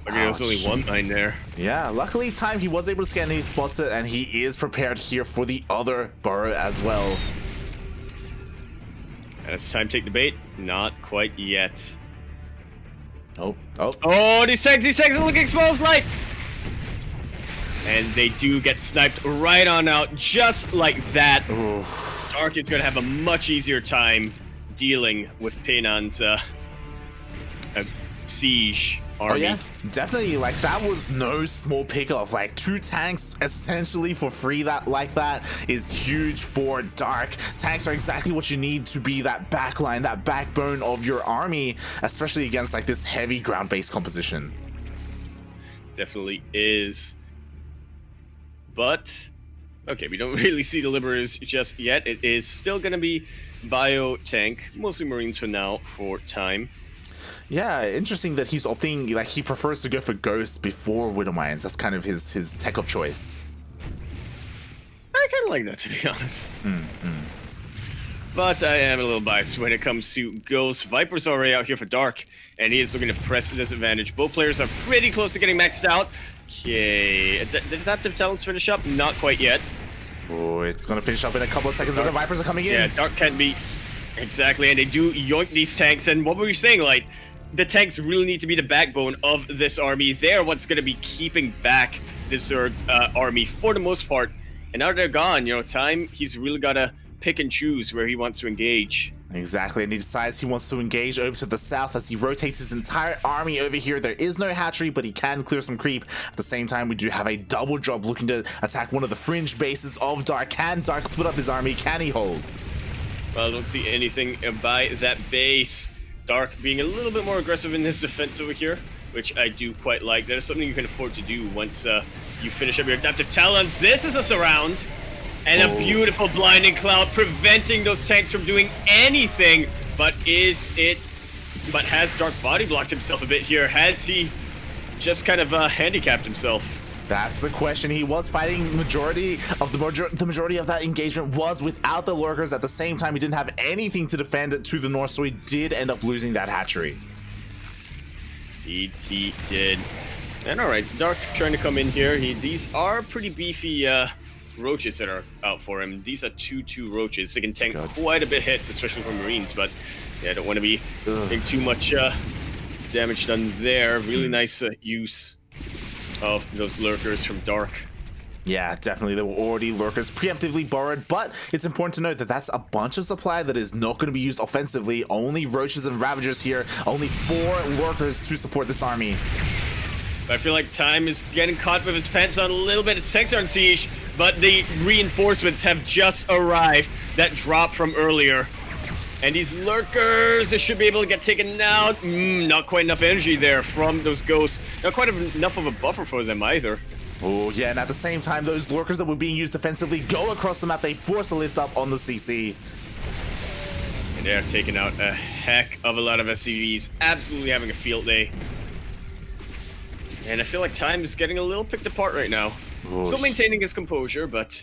there's only one mine there. Yeah, luckily Time, he was able to scan, he spots it, and he is prepared here for the other burrow as well. And it's Time to take the bait? Not quite yet. Oh, these tanks are looking exposed, Light! And they do get sniped right on out, just like that. Dark is going to have a much easier time dealing with Painon's siege army. Oh yeah, definitely. Like, that was no small pickoff. Like, 2 tanks essentially for free that is huge for Dark. Tanks are exactly what you need to be that backline, that backbone of your army, especially against like this heavy ground-based composition. Definitely is. But okay, we don't really see the Liberators just yet. It is still going to be bio tank, mostly Marines for now, for time. Yeah, interesting that he's opting, like, he prefers to go for Ghosts before Widowmines. That's kind of his tech of choice. I kind of like that, to be honest. But I am a little biased when it comes to Ghost. Viper's already out here for Dark, and he is looking to press the disadvantage. Both players are pretty close to getting maxed out. Okay, did Adaptive Talents finish up? Not quite yet. Oh, it's going to finish up in a couple of seconds, and the Vipers are coming in. Yeah, Dark can't be... Exactly, and they do yoink these tanks, and what were you saying, like, the tanks really need to be the backbone of this army. They're what's going to be keeping back this army for the most part. And now they're gone, you know, Time, he's really got to pick and choose where he wants to engage. Exactly, and he decides he wants to engage over to the south as he rotates his entire army over here. There is no hatchery, but he can clear some creep. At the same time, we do have a double drop looking to attack one of the fringe bases of Dark. Can Dark split up his army? Can he hold? Well, I don't see anything by that base. Dark being a little bit more aggressive in his defense over here, which I do quite like. That is something you can afford to do once you finish up your Adaptive Talents. This is a surround, and a beautiful Blinding Cloud preventing those tanks from doing anything. But has Dark body blocked himself a bit here? Has he just kind of handicapped himself? That's the question. He was fighting majority of the majority of that engagement was without the lurkers. At the same time, he didn't have anything to defend it to the north, so he did end up losing that hatchery. He did. And all right, Dark trying to come in here. These are pretty beefy roaches that are out for him. These are 2/2 roaches. They can tank quite a bit hits, especially for Marines. But yeah, I don't want to be getting too much damage done there. Really nice use of those lurkers from Dark. Yeah, definitely. There were already lurkers preemptively borrowed, but it's important to note that that's a bunch of supply that is not going to be used offensively. Only roaches and ravagers here. Only 4 lurkers to support this army. I feel like Time is getting caught with his pants on a little bit. His tanks are in siege, but the reinforcements have just arrived that dropped from earlier. And these lurkers, they should be able to get taken out. Not quite enough energy there from those ghosts. Not quite enough of a buffer for them either. Oh, yeah, and at the same time, those lurkers that were being used defensively go across the map. They force a lift up on the CC. And they're taking out a heck of a lot of SCVs. Absolutely having a field day. And I feel like Time is getting a little picked apart right now. Still maintaining his composure, but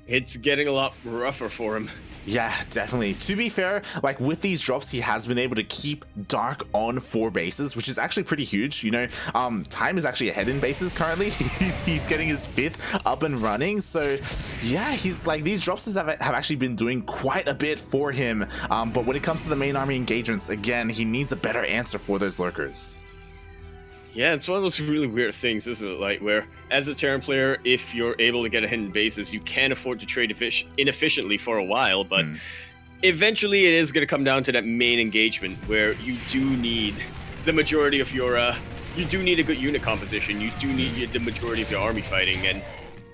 it's getting a lot rougher for him. Yeah, definitely. To be fair, like with these drops, he has been able to keep Dark on 4 bases, which is actually pretty huge. You know, Time is actually ahead in bases currently. he's getting his 5th up and running. So yeah, he's like, these drops have actually been doing quite a bit for him. But when it comes to the main army engagements, again, he needs a better answer for those lurkers. Yeah, it's one of those really weird things, isn't it? Like, where, as a Terran player, if you're able to get a hidden bases, you can afford to trade inefficiently for a while, but eventually it is going to come down to that main engagement, where you do need the majority of your, you do need a good unit composition, you do need the majority of your army fighting, and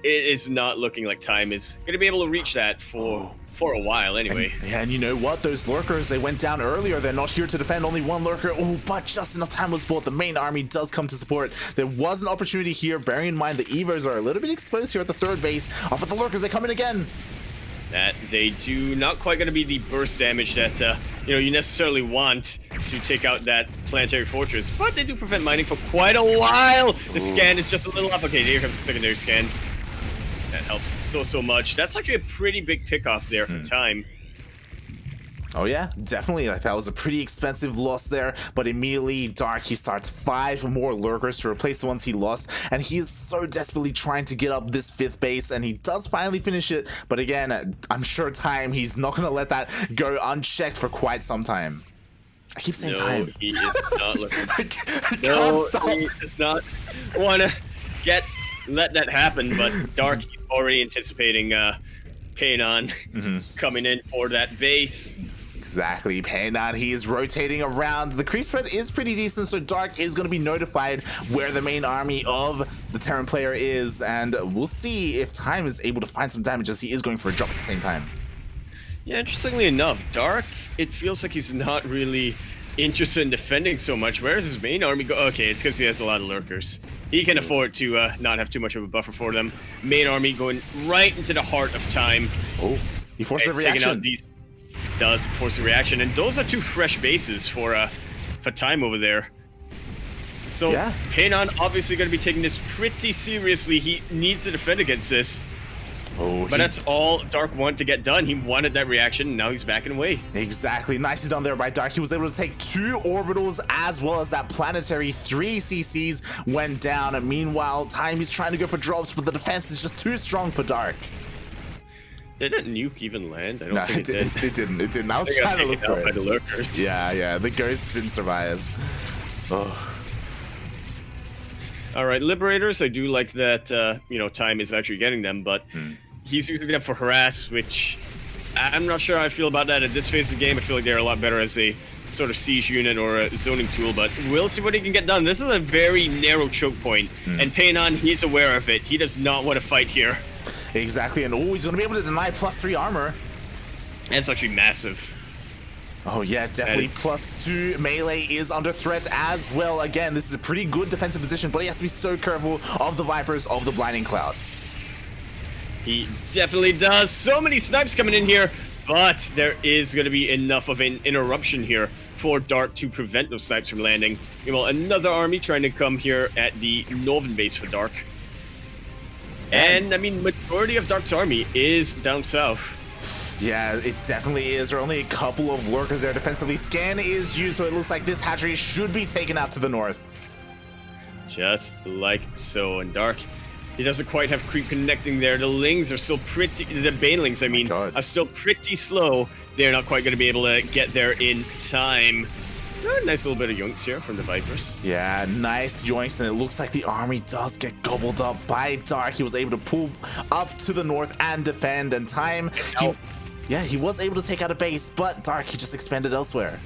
it is not looking like Time is going to be able to reach that for a while anyway. And you know what? Those lurkers, they went down earlier. They're not here to defend. Only 1 lurker. Oh, but just enough time was bought. The main army does come to support. There was an opportunity here. Bearing in mind the Evos are a little bit exposed here at the 3rd base. Off with the lurkers. They come in again. That they do. Not quite going to be the burst damage that you necessarily want to take out that planetary fortress, but they do prevent mining for quite a while. The scan is just a little up. Okay, here comes the secondary scan. That helps so much. That's actually a pretty big pickoff there for Time. Oh yeah, definitely. Like, that was a pretty expensive loss there, but immediately Dark, he starts 5 more lurkers to replace the ones he lost, and he is so desperately trying to get up this 5th base, and he does finally finish it. But again, I'm sure Time, he's not going to let that go unchecked for quite some time. I keep saying Time. He is not looking. I can't stop. He does not want to let that happen, but Dark, he's already anticipating Paynon coming in for that base. Exactly, Paynon, he is rotating around. The creep spread is pretty decent, so Dark is going to be notified where the main army of the Terran player is, and we'll see if Time is able to find some damage as he is going for a drop at the same time. Yeah, interestingly enough, Dark, it feels like he's not really interested in defending so much. Where does his main army go? Okay, it's because he has a lot of lurkers. He can afford to not have too much of a buffer for them. Main army going right into the heart of Time. Oh, he forced a reaction. does force a reaction, and those are 2 fresh bases for Time over there. So yeah. Peinan obviously going to be taking this pretty seriously. He needs to defend against this. Oh, but that's all Dark wanted to get done. He wanted that reaction, and now he's backing away. Exactly. Nicely done there by Dark. He was able to take 2 orbitals as well as that planetary. 3 CCs went down. And meanwhile, Time is trying to go for drops, but the defense is just too strong for Dark. Did that nuke even land? I don't No, think it did. It didn't. I was trying to look for it. By the lurkers. Yeah. The ghosts didn't survive. Oh. All right, Liberators. I do like that, Time is actually getting them, but he's using them for harass, which I'm not sure how I feel about that at this phase of the game. I feel like they're a lot better as a sort of siege unit or a zoning tool, but we'll see what he can get done. This is a very narrow choke point, and Peinan, he's aware of it. He does not want to fight here. Exactly, and he's going to be able to deny +3 armor. That's actually massive. Oh yeah, definitely. +2 melee is under threat as well. Again, this is a pretty good defensive position, but he has to be so careful of the Vipers, of the Blinding Clouds. He definitely does. So many snipes coming in here, but there is going to be enough of an interruption here for Dark to prevent those snipes from landing. Well, another army trying to come here at the northern base for Dark. And, I mean, majority of Dark's army is down south. Yeah, it definitely is. There are only a couple of lurkers there defensively. Scan is used, so it looks like this hatchery should be taken out to the north. Just like so. And Dark, he doesn't quite have creep connecting there. The Lings are still pretty... The Banelings, I mean, are still pretty slow. They're not quite going to be able to get there in time. Nice little bit of yoinks here from the Vipers. Yeah, nice yoinks, and it looks like the army does get gobbled up by Dark. He was able to pull up to the north and defend, and Time... he was able to take out a base, but Dark, he just expanded elsewhere.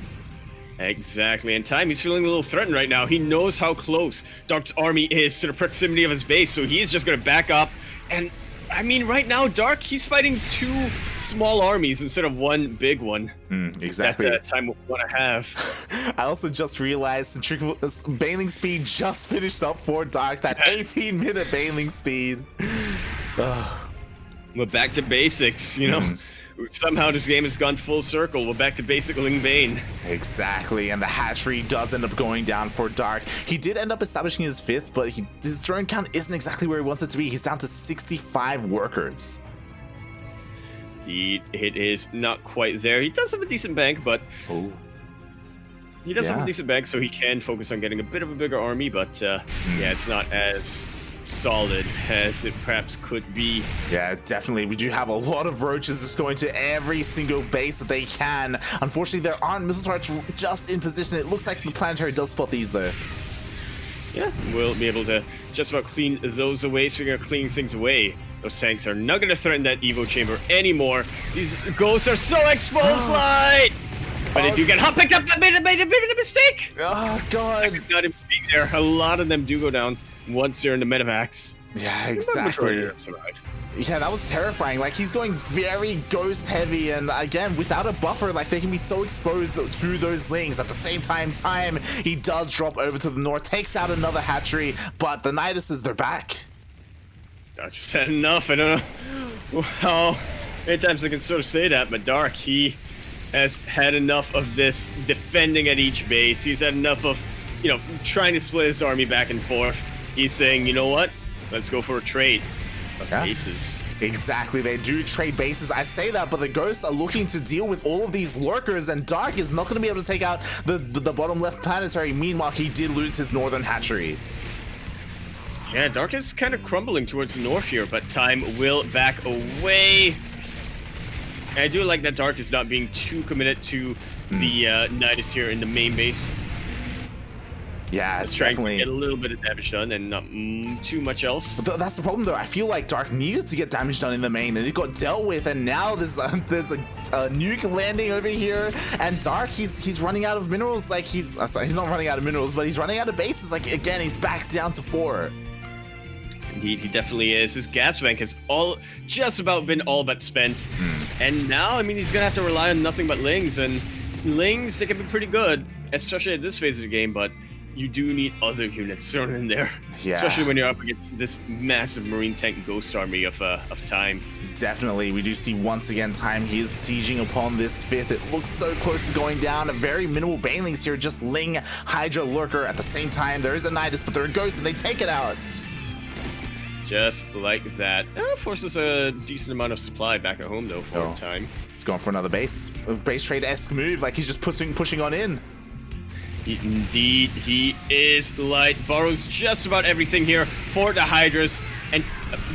Exactly, and Time, he's feeling a little threatened right now. He knows how close Dark's army is to the proximity of his base, so he's just going to back up. And, I mean, right now, Dark, he's fighting 2 small armies instead of 1 big one. Exactly. That Time will want to have. I also just realized the bailing speed just finished up for Dark, that 18-minute bailing speed. We're back to basics, you know? Somehow this game has gone full circle. We're back to basic Ling Bane. Exactly, and the hatchery does end up going down for Dark. He did end up establishing his 5th, but his drone count isn't exactly where he wants it to be. He's down to 65 workers. Indeed, it is not quite there. He does have a decent bank, but... He does have a decent bank, so he can focus on getting a bit of a bigger army, but yeah, it's not as solid as it perhaps could be. Yeah, definitely. We do have a lot of roaches just going to every single base that they can. Unfortunately, there aren't missile turrets just in position. It looks like the planetary does spot these, though. Yeah, we'll be able to just about clean those away. So we're going to clean things away. Those tanks are not going to threaten that Evo chamber anymore. These ghosts are so exposed, Light! But they do get picked up. I made a mistake. Oh, God. Not even being there. A lot of them do go down once they're in the medevacs. Yeah, exactly. Yeah, that was terrifying. Like, he's going very ghost heavy, and again, without a buffer, like, they can be so exposed to those Lings. At the same time, he does drop over to the north, takes out another hatchery, but the Niduses, they're back. Dark just had enough. I don't know how many times I can sort of say that, but Dark, he has had enough of this defending at each base. He's had enough of, trying to split his army back and forth. He's saying, you know what? Let's go for a trade of bases. Exactly, they do trade bases. I say that, but the Ghosts are looking to deal with all of these lurkers, and Dark is not going to be able to take out the bottom left planetary. Meanwhile, he did lose his northern hatchery. Yeah, Dark is kind of crumbling towards the north here, but Time will back away. And I do like that Dark is not being too committed to the Nidus here in the main base. Yeah, it's definitely. Trying to get a little bit of damage done and not too much else. That's the problem, though. I feel like Dark needed to get damage done in the main, and it got dealt with, and now there's a nuke landing over here, and Dark, he's running out of minerals. Like, he's not running out of minerals, but he's running out of bases. Like, again, he's back down to 4. Indeed, he definitely is. His gas bank has just about been all but spent, and now, I mean, he's gonna have to rely on nothing but Lings, and Lings, they can be pretty good, especially at this phase of the game, but you do need other units thrown in there. Yeah. Especially when you're up against this massive Marine Tank Ghost Army of Time. Definitely. We do see once again Time. He is sieging upon this 5th. It looks so close to going down. Very minimal banelings here. Just Ling, Hydra, Lurker at the same time. There is a Nidus, but there are Ghosts, and they take it out. Just like that. Forces a decent amount of supply back at home, though, for Time. He's going for another base. A base trade-esque move. Like, he's just pushing on in. Indeed, he is light. Borrows just about everything here for the Hydras. And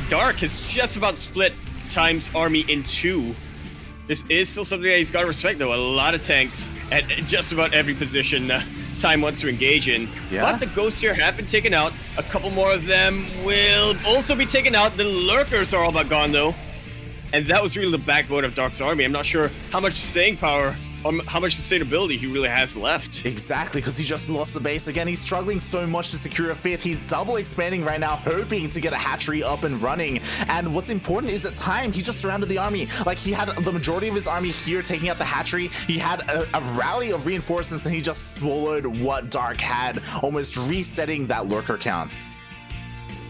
Dark has just about split Time's army in 2. This is still something that he's got to respect, though. A lot of tanks at just about every position Time wants to engage in. Yeah. But the Ghosts here have been taken out. A couple more of them will also be taken out. The Lurkers are all but gone, though. And that was really the backbone of Dark's army. I'm not sure how much staying power, how much sustainability he really has left. Exactly, because he just lost the base again. He's struggling so much to secure a 5th. He's double expanding right now, hoping to get a hatchery up and running. And what's important is at Time, he just surrounded the army. Like, he had the majority of his army here taking out the hatchery. He had a rally of reinforcements, and he just swallowed what Dark had, almost resetting that Lurker count.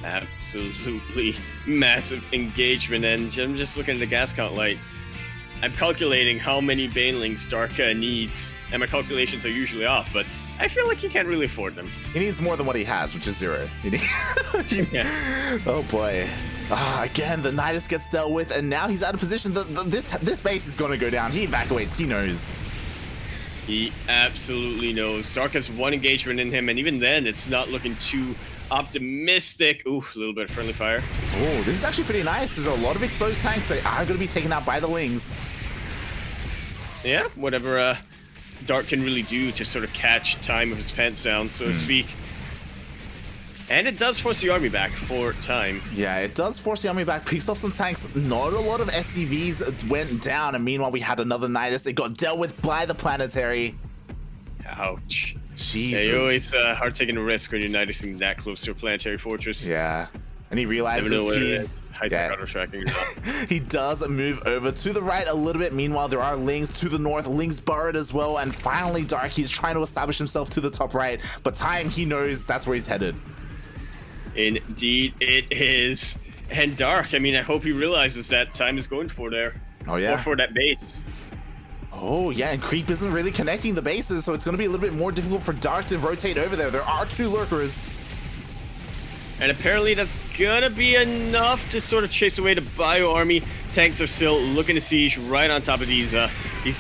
Absolutely massive engagement, and I'm just looking at the gas count light. I'm calculating how many banelings Dark needs, and my calculations are usually off, but I feel like he can't really afford them. He needs more than what he has, which is 0. Yeah. Oh boy. Again, the Nidus gets dealt with, and now he's out of position. This base is going to go down. He evacuates. He knows. He absolutely knows. Dark has 1 engagement in him, and even then, it's not looking too optimistic. Ooh, a little bit of friendly fire. Oh, this is actually pretty nice. There's a lot of exposed tanks that are going to be taken out by the Lings. Yeah, whatever Dark can really do to sort of catch Time of his pants down, so to speak. And it does force the army back for Time. Yeah, it does force the army back. Picks off some tanks. Not a lot of SCVs went down, and meanwhile we had another Nidus. It got dealt with by the Planetary. Ouch. Jesus. Yeah, you always are taking a risk when you're Nidusing that close to a Planetary Fortress. Yeah. And he realizes Never know what it is. Counter-tracking. He does move over to the right a little bit. Meanwhile, there are Lings to the north. Lings burrowed as well. And finally, Dark, he's trying to establish himself to the top right. But Time, he knows that's where he's headed. Indeed, it is. And Dark, I mean, I hope he realizes that Time is going for there. Oh, yeah. Or for that base. Oh, yeah, and Creep isn't really connecting the bases, so it's going to be a little bit more difficult for Dark to rotate over there. There are 2 Lurkers. And apparently that's gonna be enough to sort of chase away the Bio army. Tanks are still looking to siege right on top of these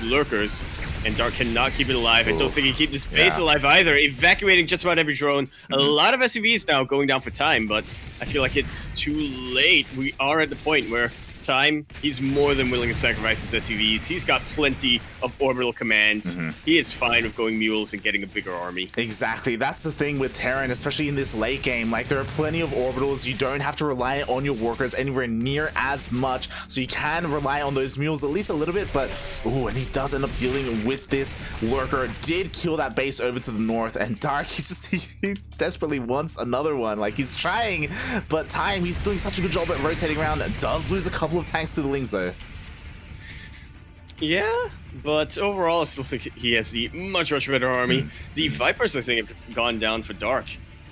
Lurkers. And Dark cannot keep it alive. I don't think he can keep this base alive either. Evacuating just about every drone. A lot of SUVs now going down for Time, but I feel like it's too late. We are at the point where Time, he's more than willing to sacrifice his SUVs. He's got plenty of orbital commands. He is fine with going mules and getting a bigger army. Exactly. That's the thing with Terran, especially in this late game. Like, there are plenty of orbitals. You don't have to rely on your workers anywhere near as much, so you can rely on those mules at least a little bit. But oh, and he does end up dealing with this Lurker. Did kill that base over to the north, and Dark, he desperately wants another one. Like, he's trying, but Time, he's doing such a good job at rotating around. Does lose a couple of tanks to the Lings though. Yeah, but overall I still think he has the much better army. The Vipers, I think, have gone down for Dark.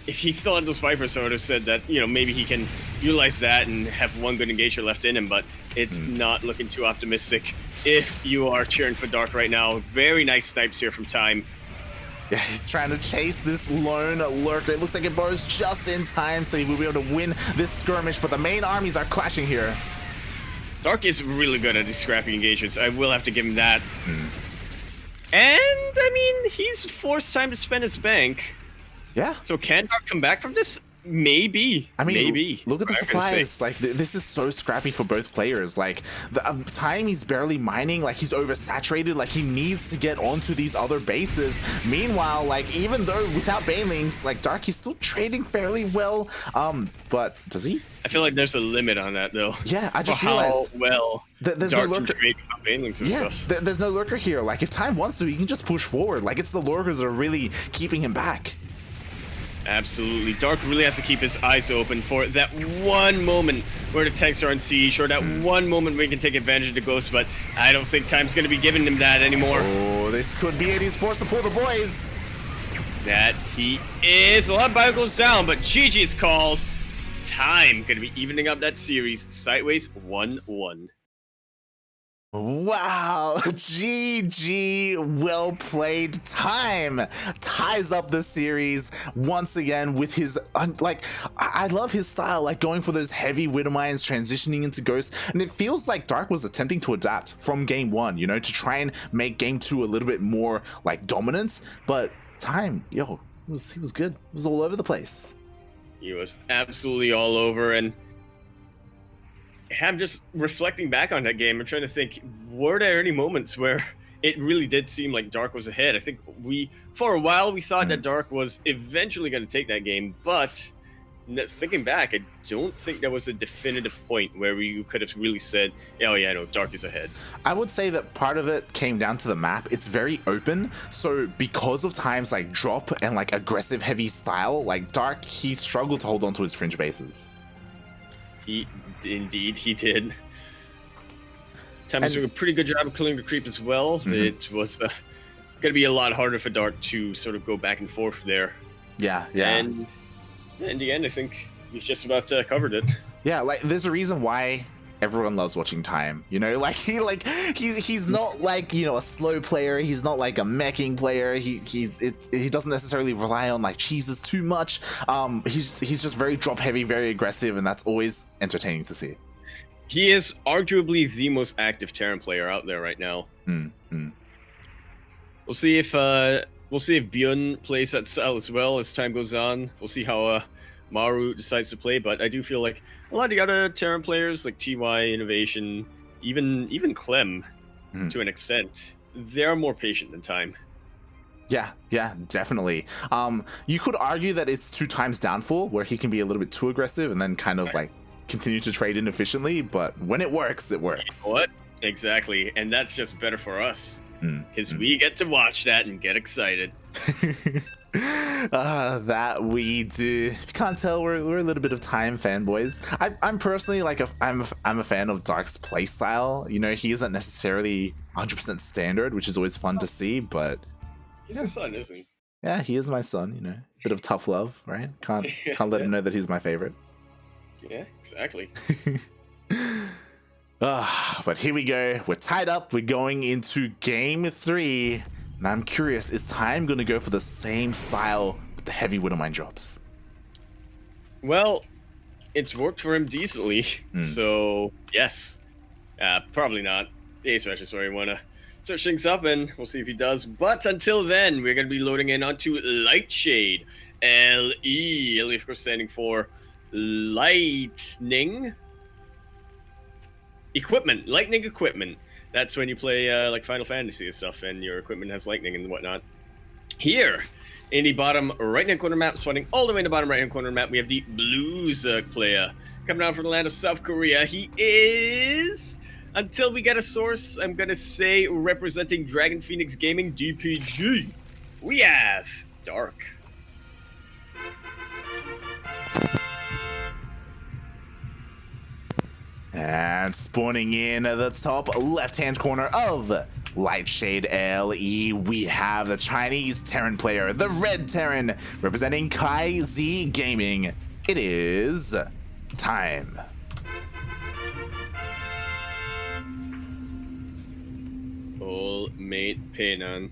If he still had those Vipers, I would have said that, you know, maybe he can utilize that and have 1 good engager left in him, but it's not looking too optimistic if you are cheering for Dark right now. Very nice snipes here from Time. Yeah, he's trying to chase this lone Lurker. It looks like it borrows just in time, so he will be able to win this skirmish, but the main armies are clashing here. Dark is really good at these scrappy engagements. I will have to give him that. And, I mean, he's forced Time to spend his bank. Yeah. So can Dark come back from this? Maybe. I mean, maybe. Look at the supplies. Like, this is so scrappy for both players. Like, the Time he's barely mining. Like, he's oversaturated. Like, he needs to get onto these other bases. Meanwhile, like, even though without banelings, like, Dark, he's still trading fairly well. But does he? I feel like there's a limit on that, though. Yeah, I just realized. How well there's Dark no Lurker. can trade without banelings and stuff. There's no Lurker here. Like, if Time wants to, he can just push forward. Like, it's the Lurkers that are really keeping him back. Absolutely. Dark really has to keep his eyes open for that one moment where the tanks are on siege, or that one moment where he can take advantage of the Ghost, but I don't think Time's going to be giving him that anymore. Oh, this could be it. He's forced to pull the boys. That he is. A lot of bio goes down, but GG's called. Time gonna be evening up that series. Sideways 1-1. Wow, GG, well played. Time ties up the series once again with his, like, I love his style, like going for those heavy Widowmines, transitioning into Ghosts, and it feels like Dark was attempting to adapt from game one, you know, to try and make game two a little bit more like dominant, but Time, yo, he was good. It was all over the place. He was absolutely all over, and I'm just reflecting back on that game. I'm trying to think, were there any moments where it really did seem like Dark was ahead? I think for a while, we thought that Dark was eventually going to take that game, but thinking back, I don't think there was a definitive point where you could have really said, oh yeah, no, Dark is ahead. I would say that part of it came down to the map. It's very open, so because of Time's like drop and like aggressive heavy style, like Dark, he struggled to hold on to his fringe bases. Indeed, he did. Time was doing a pretty good job of killing the creep as well. It was going to be a lot harder for Dark to sort of go back and forth there. Yeah. And in the end, I think he's just about covered it. Yeah, like there's a reason why everyone loves watching Time. You know, like he's not like, you know, a slow player. He's not like a meching player. He doesn't necessarily rely on like cheeses too much. He's just very drop heavy, very aggressive, and that's always entertaining to see. He is arguably the most active Terran player out there right now. We'll see if Bjorn plays that style as well as time goes on. We'll see how Maru decides to play, but I do feel like a lot of the other Terran players like TY, Innovation, even Clem, to an extent, they're more patient than Time. Yeah, definitely. You could argue that it's 2 Times downfall, where he can be a little bit too aggressive and then kind of like continue to trade inefficiently, but when it works, it works. What? Exactly, and that's just better for us. Because we get to watch that and get excited. That we do. If you can't tell, we're a little bit of Time fanboys. I'm personally like I'm a fan of Dark's playstyle. You know, he isn't necessarily 100% standard, which is always fun to see, but he's your son, isn't he? Yeah, he is my son. You know, bit of tough love, right? Can't let him know that he's my favorite. Yeah, exactly. But here we go. We're tied up. We're going into game 3. And I'm curious, is Time going to go for the same style with the heavy Widowmine drops? Well, it's worked for him decently. So, yes. Probably not. The Ace Match is where you want to search things up, and we'll see if he does. But until then, we're going to be loading in onto Lightshade. LE. LE, of course, standing for Lightning Equipment. Lightning Equipment. That's when you play like Final Fantasy and stuff, and your equipment has lightning and whatnot. Here, in the bottom right-hand corner map, spawning all the way in the bottom right-hand corner map, we have the Bluezug player. Coming down from the land of South Korea, he is, until we get a source, I'm going to say, representing Dragon Phoenix Gaming, DPG. We have Dark. And spawning in at the top left-hand corner of Lightshade LE, we have the Chinese Terran player, the Red Terran, representing TvZ Gaming. It is Time. Old mate Peinan.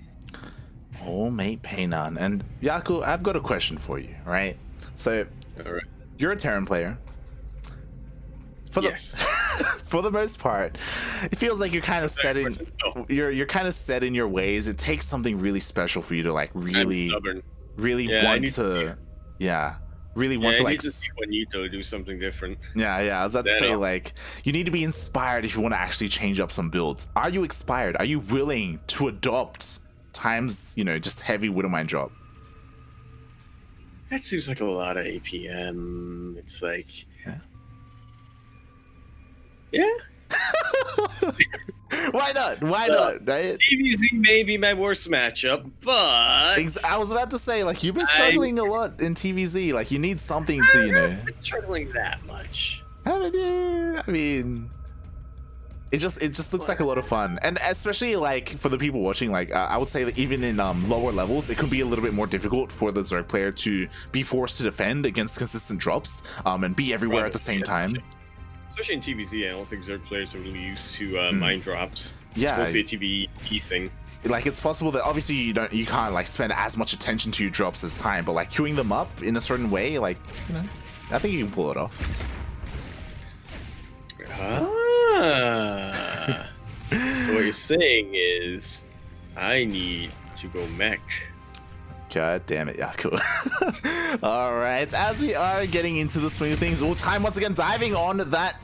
Old mate Peinan. And Yaku, I've got a question for you, right? So, you're a Terran player. For the most part, it feels like you're kind of set in you're kind of set in your ways. It takes something really special for you to like really want to like see Juanito do something different. I was about to say, like, you need to be inspired if you want to actually change up some builds. Are you inspired? Are you willing to adopt Time's, you know, just heavy Widowmine drop? That seems like a lot of APM. It's like yeah. Why not? Right? TvZ may be my worst matchup, but I was about to say, like, you've been struggling a lot in TvZ. Like, you need something to, you know. I'm not struggling that much. Haven't you? I mean, it just looks like a lot of fun, and especially like for the people watching, like I would say that even in lower levels, it could be a little bit more difficult for the Zerg player to be forced to defend against consistent drops and be everywhere at the same time. Especially in TvZ, I don't think Zerg players are really used to mine drops. It's mostly a TvE thing. Like, it's possible that obviously you can't like spend as much attention to your drops as time, but like queuing them up in a certain way, like, you know, I think you can pull it off. So what you're saying is, I need to go mech. God damn it, Yaku. Alright, as we are getting into the swing of things, time once again diving on that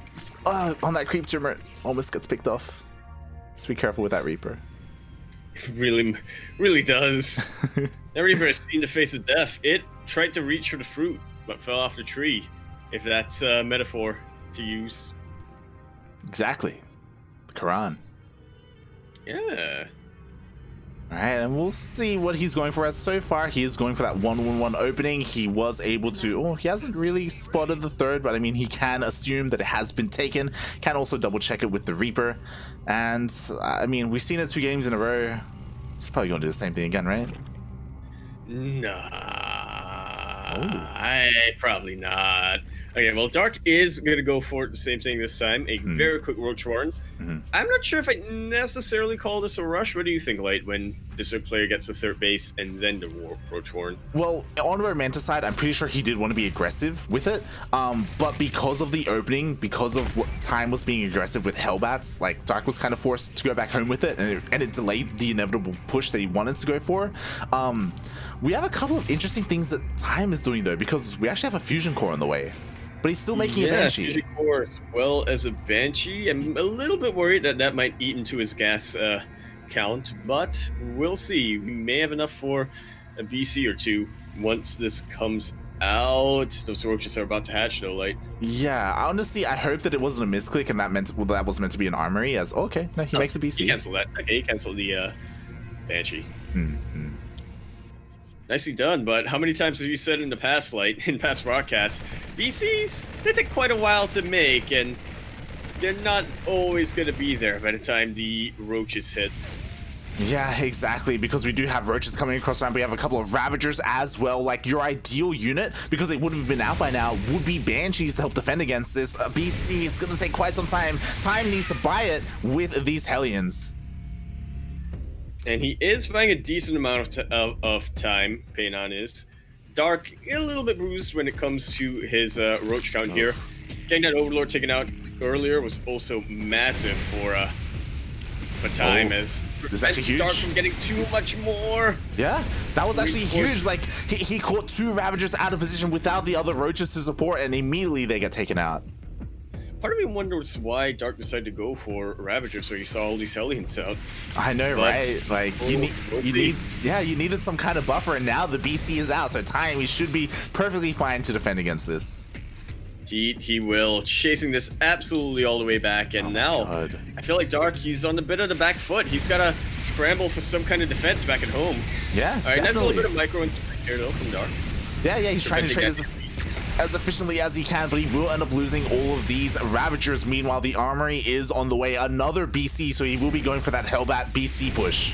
creep tumor. Almost gets picked off. Just be careful with that Reaper. It really does. That Reaper has seen the face of death. It tried to reach for the fruit, but fell off the tree. If that's a metaphor to use. Exactly. The Quran. Yeah. Alright, and we'll see what he's going for. As so far, he is going for that 1-1-1 opening. He was able to... Oh, he hasn't really spotted the third, but I mean, he can assume that it has been taken. Can also double check it with the Reaper. And, I mean, we've seen it 2 games in a row. It's probably going to do the same thing again, right? Nah. Probably not. Okay, well, Dark is going to go for the same thing this time. A very quick Roach Warren. I'm not sure if I necessarily call this a rush. What do you think, Light, when this player gets the third base and then the Roach Warren? Well, on the Manta side, I'm pretty sure he did want to be aggressive with it. But because of the opening, because of what time was being aggressive with Hellbats, like, Dark was kind of forced to go back home with it, and it delayed the inevitable push that he wanted to go for. We have a couple of interesting things that Time is doing, though, because we actually have a Fusion Core on the way. But he's still making a Banshee. Fusion Core as well as a Banshee. I'm a little bit worried that that might eat into his gas count, but we'll see. We may have enough for a BC or 2 once this comes out. Those roaches are about to hatch, though, Light. Yeah, honestly, I hope that it wasn't a misclick and that was meant to be an armory. As okay, no, he makes a BC. He canceled that. Okay, he canceled the Banshee. Nicely done, but how many times have you said in the past, Light, in past broadcasts, BCs, they take quite a while to make, and they're not always going to be there by the time the roaches hit. Yeah, exactly, because we do have roaches coming across the map. We have a couple of Ravagers as well. Like, your ideal unit, because they would have been out by now, would be Banshees to help defend against this. BC, it's going to take quite some time. Time needs to buy it with these Hellions. And he is buying a decent amount of time, Paynon is. Dark, a little bit bruised when it comes to his roach count here. Getting that Overlord taken out earlier was also massive for time, as this is actually huge. Dark from getting too much more. Yeah, that was actually huge. Like, he caught 2 Ravagers out of position without the other roaches to support, and immediately they get taken out. Part of me wonders why Dark decided to go for Ravager, so you saw all these Hellions out. I know, right? Like, you needed some kind of buffer, and now the BC is out, so Time, he should be perfectly fine to defend against this. Indeed, he will. Chasing this absolutely all the way back, and now I feel like Dark, he's on a bit of the back foot. He's got to scramble for some kind of defense back at home. Yeah, all right, nice little bit of micro inspect here, though, from Dark. Yeah, he's trying to trade as efficiently as he can, but he will end up losing all of these Ravagers. Meanwhile, the Armory is on the way. Another BC, so he will be going for that Hellbat BC push.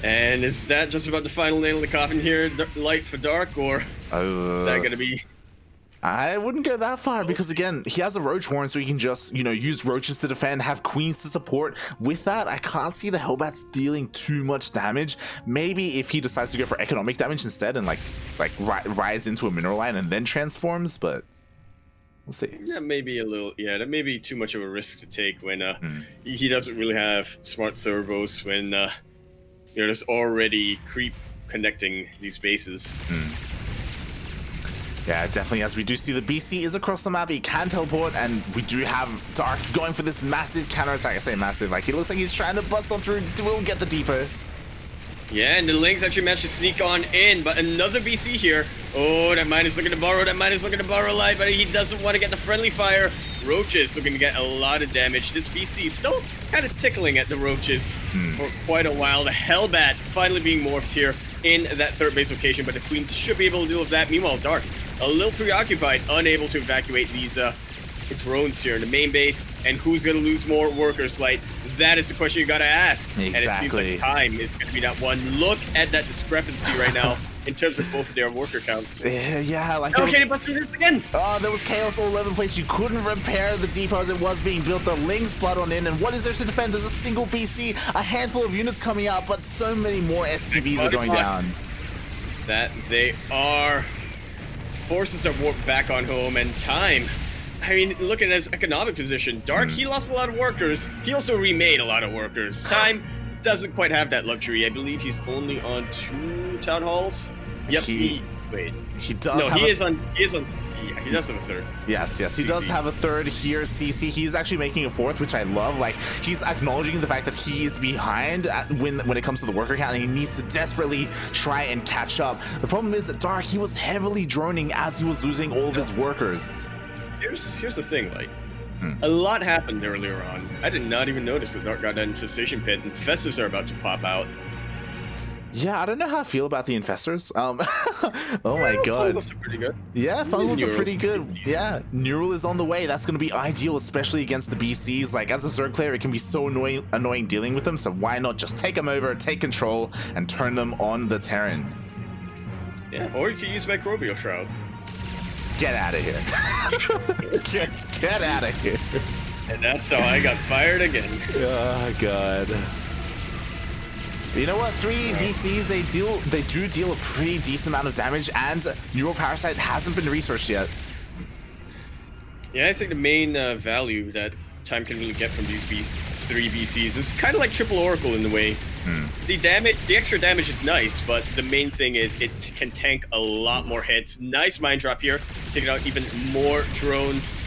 And is that just about the final nail in the coffin here, Light, for Dark, or is that going to be... I wouldn't go that far, because again, he has a Roach Horn, so he can just, you know, use Roaches to defend, have Queens to support. With that, I can't see the Hellbats dealing too much damage. Maybe if he decides to go for economic damage instead and like rides into a mineral line and then transforms, but we'll see. Yeah, maybe a little. Yeah, that may be too much of a risk to take when he doesn't really have smart servos, when there's already creep connecting these bases. Yeah, definitely, as we do see the BC is across the map, he can teleport, and we do have Dark going for this massive counterattack. I say massive, like, he looks like he's trying to bust on through, we'll get the depot. Yeah, and the Lynx actually managed to sneak on in, but another BC here. Oh, that mine is looking to borrow, Light, but he doesn't want to get the friendly fire. Roaches looking to get a lot of damage. This BC still kind of tickling at the Roaches for quite a while. The Hellbat finally being morphed here in that third base location, but the Queens should be able to deal with that. Meanwhile, Dark, a little preoccupied, unable to evacuate these drones here in the main base, and who's going to lose more workers? Like, that is the question you got to ask. Exactly. And it seems like time is going to be that one. Look at that discrepancy right now in terms of both of their worker counts. Yeah, like Okay, but do this again. Oh, there was chaos all over the place. You couldn't repair the depot as it was being built. The Lings flood on in, and what is there to defend? There's a single BC, a handful of units coming out, but so many more SCVs are going down. That they are. Forces are warped back on home, and time. I mean, looking at his economic position, Dark, he lost a lot of workers. He also remade a lot of workers. Time doesn't quite have that luxury. I believe he's only on 2 town halls. Yep. He does. No, he is on. Yeah, he does have a 3rd. Yes, he does have a 3rd here. CC. He's actually making a 4th, which I love. Like, he's acknowledging the fact that he is behind when it comes to the worker count, and he needs to desperately try and catch up. The problem is that Dark, he was heavily droning as he was losing all of his workers. Here's the thing, like, a lot happened earlier on. I did not even notice that Dark got that infestation pit, and infestors are about to pop out. Yeah, I don't know how I feel about the infestors. Oh my god. Fungals are pretty good. Yeah, fungals are pretty good. Yeah, Neural is on the way. That's going to be ideal, especially against the BCs. Like, as a Zerg player, it can be so annoying dealing with them, so why not just take them over, take control, and turn them on the Terran? Yeah, or you could use Microbial Shroud. Get out of here. get out of here. And that's how I got fired again. Oh god. But you know what? 3 BCs, they do deal a pretty decent amount of damage, and Neural Parasite hasn't been researched yet. Yeah, I think the main value that time can really get from these 3 BCs is kind of like Triple Oracle in the way. The extra damage is nice, but the main thing is it can tank a lot more hits. Nice mine drop here, taking out even more drones.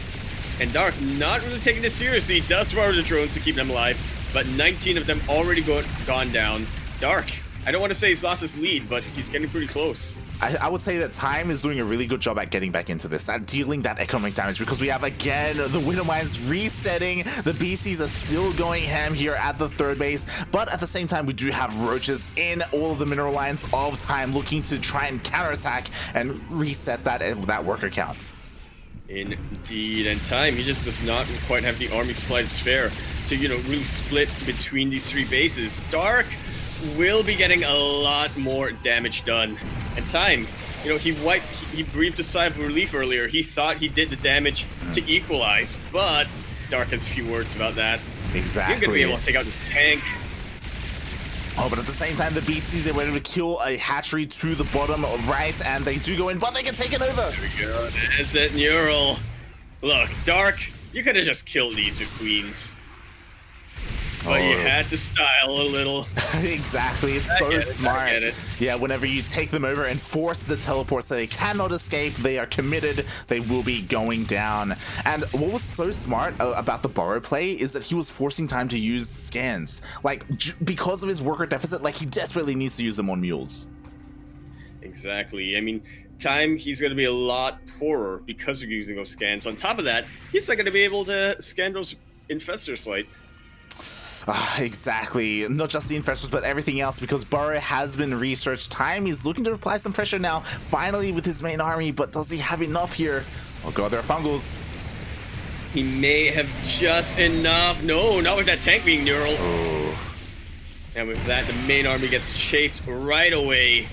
And Dark not really taking this seriously. Does borrow the drones to keep them alive, but 19 of them already gone down. Dark, I don't want to say he's lost his lead, but he's getting pretty close. I would say that Time is doing a really good job at getting back into this, at dealing that economic damage, because we have, again, the Widow Mines resetting. The BCs are still going ham here at the 3rd base, but at the same time, we do have roaches in all of the mineral lines of Time, looking to try and counterattack and reset that worker count. Indeed, and Time, he just does not quite have the army supply to spare to, really split between these 3 bases. Dark will be getting a lot more damage done. And Time, he breathed a sigh of relief earlier. He thought he did the damage to equalize, but Dark has a few words about that. Exactly. You're going to be able to take out the tank. Oh, but at the same time, the BCs, they were able to kill a hatchery to the bottom right, and they do go in, but they can take it over. There we go. There's it, Neural. Look, Dark, you could have just killed these 2 queens. But you had to style a little. Exactly, it's so smart. Yeah, whenever you take them over and force the teleport so they cannot escape, they are committed, they will be going down. And what was so smart about the Burrow play is that he was forcing Time to use scans. Like, because of his worker deficit, like, he desperately needs to use them on mules. Exactly. I mean, Time, he's going to be a lot poorer because of using those scans. On top of that, he's not going to be able to scan those infestors like. Exactly. Not just the infestors, but everything else, because Burrow has been researched. Time, he's looking to apply some pressure now, finally with his main army, but does he have enough here? Oh god, there are fungals. He may have just enough. No, not with that tank being Neural. Oh. And with that, the main army gets chased right away.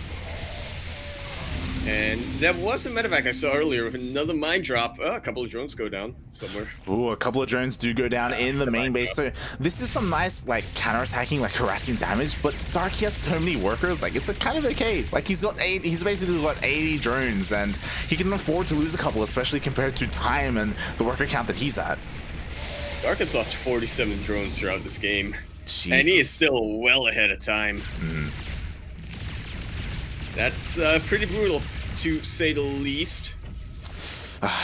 And there was a medevac I saw earlier with another mine drop. A couple of drones go down somewhere. Ooh, a couple of drones do go down in the main base. So this is some nice, like, counterattacking, like, harassing damage. But Dark, he has so many workers. Like, it's a kind of okay. Like, he's basically got 80 drones, and he can afford to lose a couple, especially compared to Time and the worker count that he's at. Dark has lost 47 drones throughout this game. Jesus. And he is still well ahead of Time. That's pretty brutal, to say the least.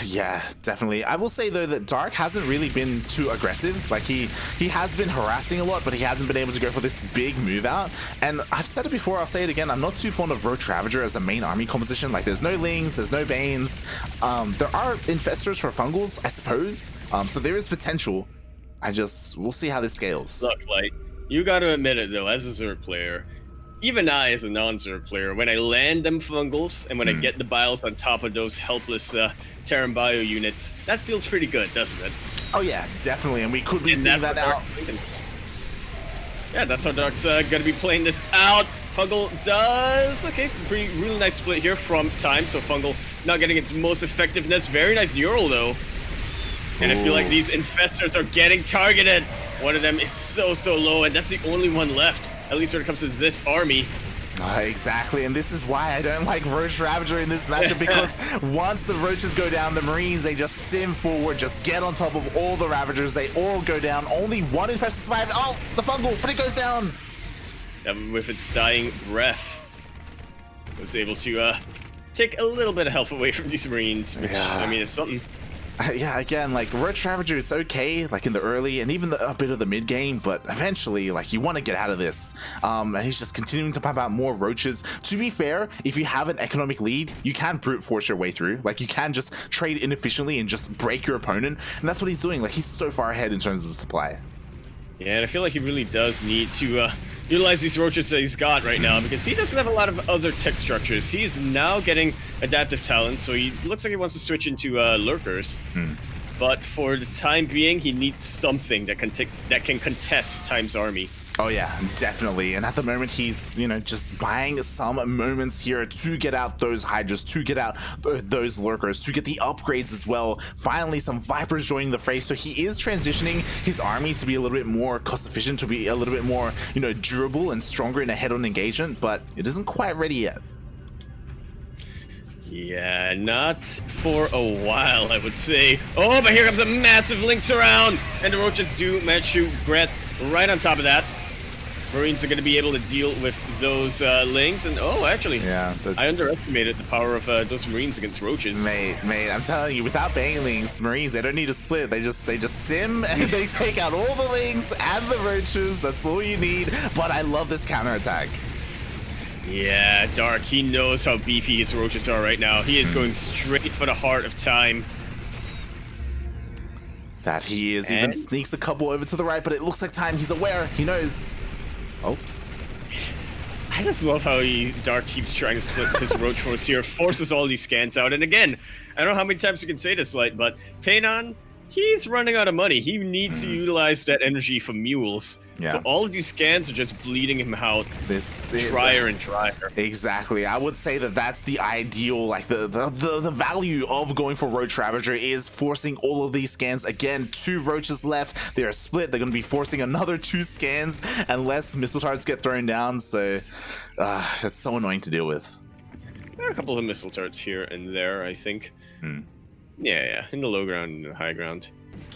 Yeah, definitely. I will say, though, that Dark hasn't really been too aggressive. Like, he has been harassing a lot, but he hasn't been able to go for this big move out. And I've said it before, I'll say it again, I'm not too fond of Road Ravager as a main army composition. Like, there's no Lings, there's no Banes. There are Infestors for Fungals, I suppose. So there is potential. We'll see how this scales. Look, like, you gotta admit it, though, as a Zerg player, even I, as a non-Zerg player, when I land them Fungals and when I get the Biles on top of those helpless Terran Bio units, that feels pretty good, doesn't it? Oh yeah, definitely, and we could be seeing that now. Yeah, that's how Dark's gonna be playing this out. Fungal does really nice split here from time. So Fungal not getting its most effectiveness. Very nice neural though, and I feel like these infestors are getting targeted. One of them is so low, and that's the only one left. At least when it comes to this army. Exactly, and this is why I don't like Roach Ravager in this matchup, because once the Roaches go down, the Marines, they just stim forward, just get on top of all the Ravagers, they all go down. Only one Infestor survived. Oh, the Fungal, but it goes down. With its dying breath, it was able to take a little bit of health away from these Marines, which, I mean, it's something. Yeah, again, like, Roach Ravager, it's okay, like, in the early and even a bit of the mid-game, but eventually, like, you want to get out of this. And he's just continuing to pump out more Roaches. To be fair, if you have an economic lead, you can brute force your way through. Like, you can just trade inefficiently and just break your opponent, and that's what he's doing. Like, he's so far ahead in terms of the supply. Yeah, and I feel like he really does need to utilize these Roaches that he's got right now, because he doesn't have a lot of other tech structures. He's now getting adaptive talent, so he looks like he wants to switch into Lurkers. But for the time being, he needs something that can contest Time's army. Oh yeah, definitely. And at the moment, he's, you know, just buying some moments here to get out those Hydras, to get out those Lurkers, to get the upgrades as well. Finally, some Vipers joining the fray. So he is transitioning his army to be a little bit more cost efficient, to be a little bit more, you know, durable and stronger in a head-on engagement, but it isn't quite ready yet. Yeah, not for a while, I would say. Oh, but here comes a massive Lynx around, and the Roaches do manage to get right on top of that. Marines are going to be able to deal with those Lings, and actually, yeah, I underestimated the power of those Marines against Roaches. Mate, I'm telling you, without Banelings, Marines, they don't need to split. They just stim and they take out all the Lings and the Roaches. That's all you need. But I love this counterattack. Yeah, Dark, he knows how beefy his Roaches are right now. He is going straight for the heart of Time. That he is. Even sneaks a couple over to the right, but it looks like Time, he's aware. He knows. Oh. I just love how Dark keeps trying to split his Roach force here, forces all these scans out. And again, I don't know how many times you can say this, Light, but Paynon, he's running out of money. He needs to utilize that energy for mules. Yeah. So all of these scans are just bleeding him out. It's drier and drier. Exactly. I would say that that's the ideal, like the value of going for Roach Ravager is forcing all of these scans. Again, 2 Roaches left. They are split. They're going to be forcing another 2 scans unless missile turrets get thrown down. So it's so annoying to deal with. There are a couple of missile turrets here and there, I think. Yeah, in the low ground and the high ground.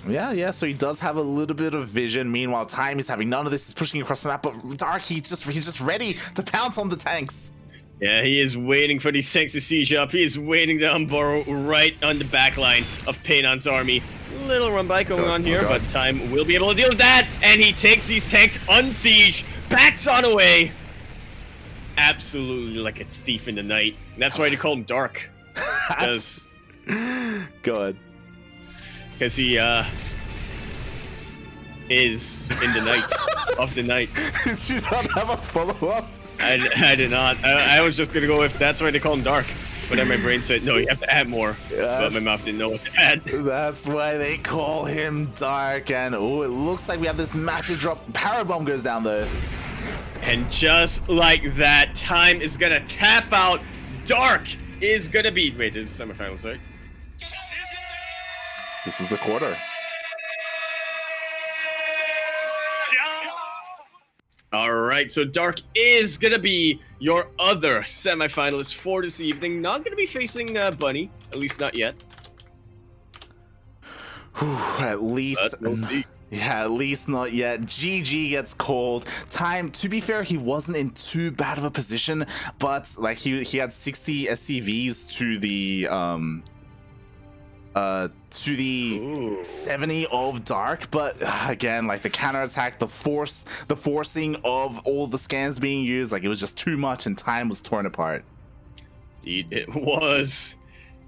Yeah, so he does have a little bit of vision. Meanwhile, Time is having none of this. He's pushing across the map, but Dark, he's just ready to pounce on the tanks. Yeah, he is waiting for these tanks to siege up. He is waiting to unburrow right on the back line of Paynon's army. Little run by going on here, but Time will be able to deal with that, and he takes these tanks on siege, backs on away. Absolutely like a thief in the night. And that's why they call him Dark. Because Good. Because he is in the night of the night. Did you not have a follow-up? I did not. I was just gonna go with that's why they call him Dark, but then my brain said no, you have to add more. But my mouth didn't know what to add. That's why they call him Dark. And oh, it looks like we have this massive drop. Parabomb goes down though. And just like that, Time is gonna tap out. Dark is gonna be. Wait, this is the semifinals, right? This was the quarter. All right, so Dark is going to be your other semifinalist for this evening. Not going to be facing Bunny, at least not yet. At least... We'll see. Yeah, at least not yet. GG gets called. Time, to be fair, he wasn't in too bad of a position, but like he had 60 SCVs to the 70 of Dark, but again, like the counterattack, the forcing of all the scans being used, like it was just too much and Time was torn apart. Indeed, it was.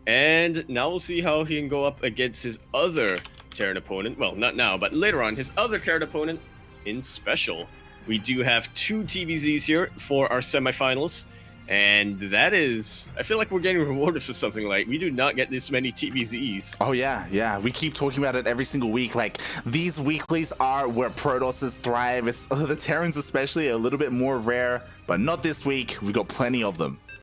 And now we'll see how he can go up against his other Terran opponent. Well, not now, but later on, his other Terran opponent in Special. we do have 2 TvZs here for our semifinals. And that is, I feel like we're getting rewarded for something. Like, we do not get this many TvZs. Oh yeah, we keep talking about it every single week. Like, these weeklies are where Protosses thrive. It's the Terrans especially a little bit more rare, but not this week. We got plenty of them.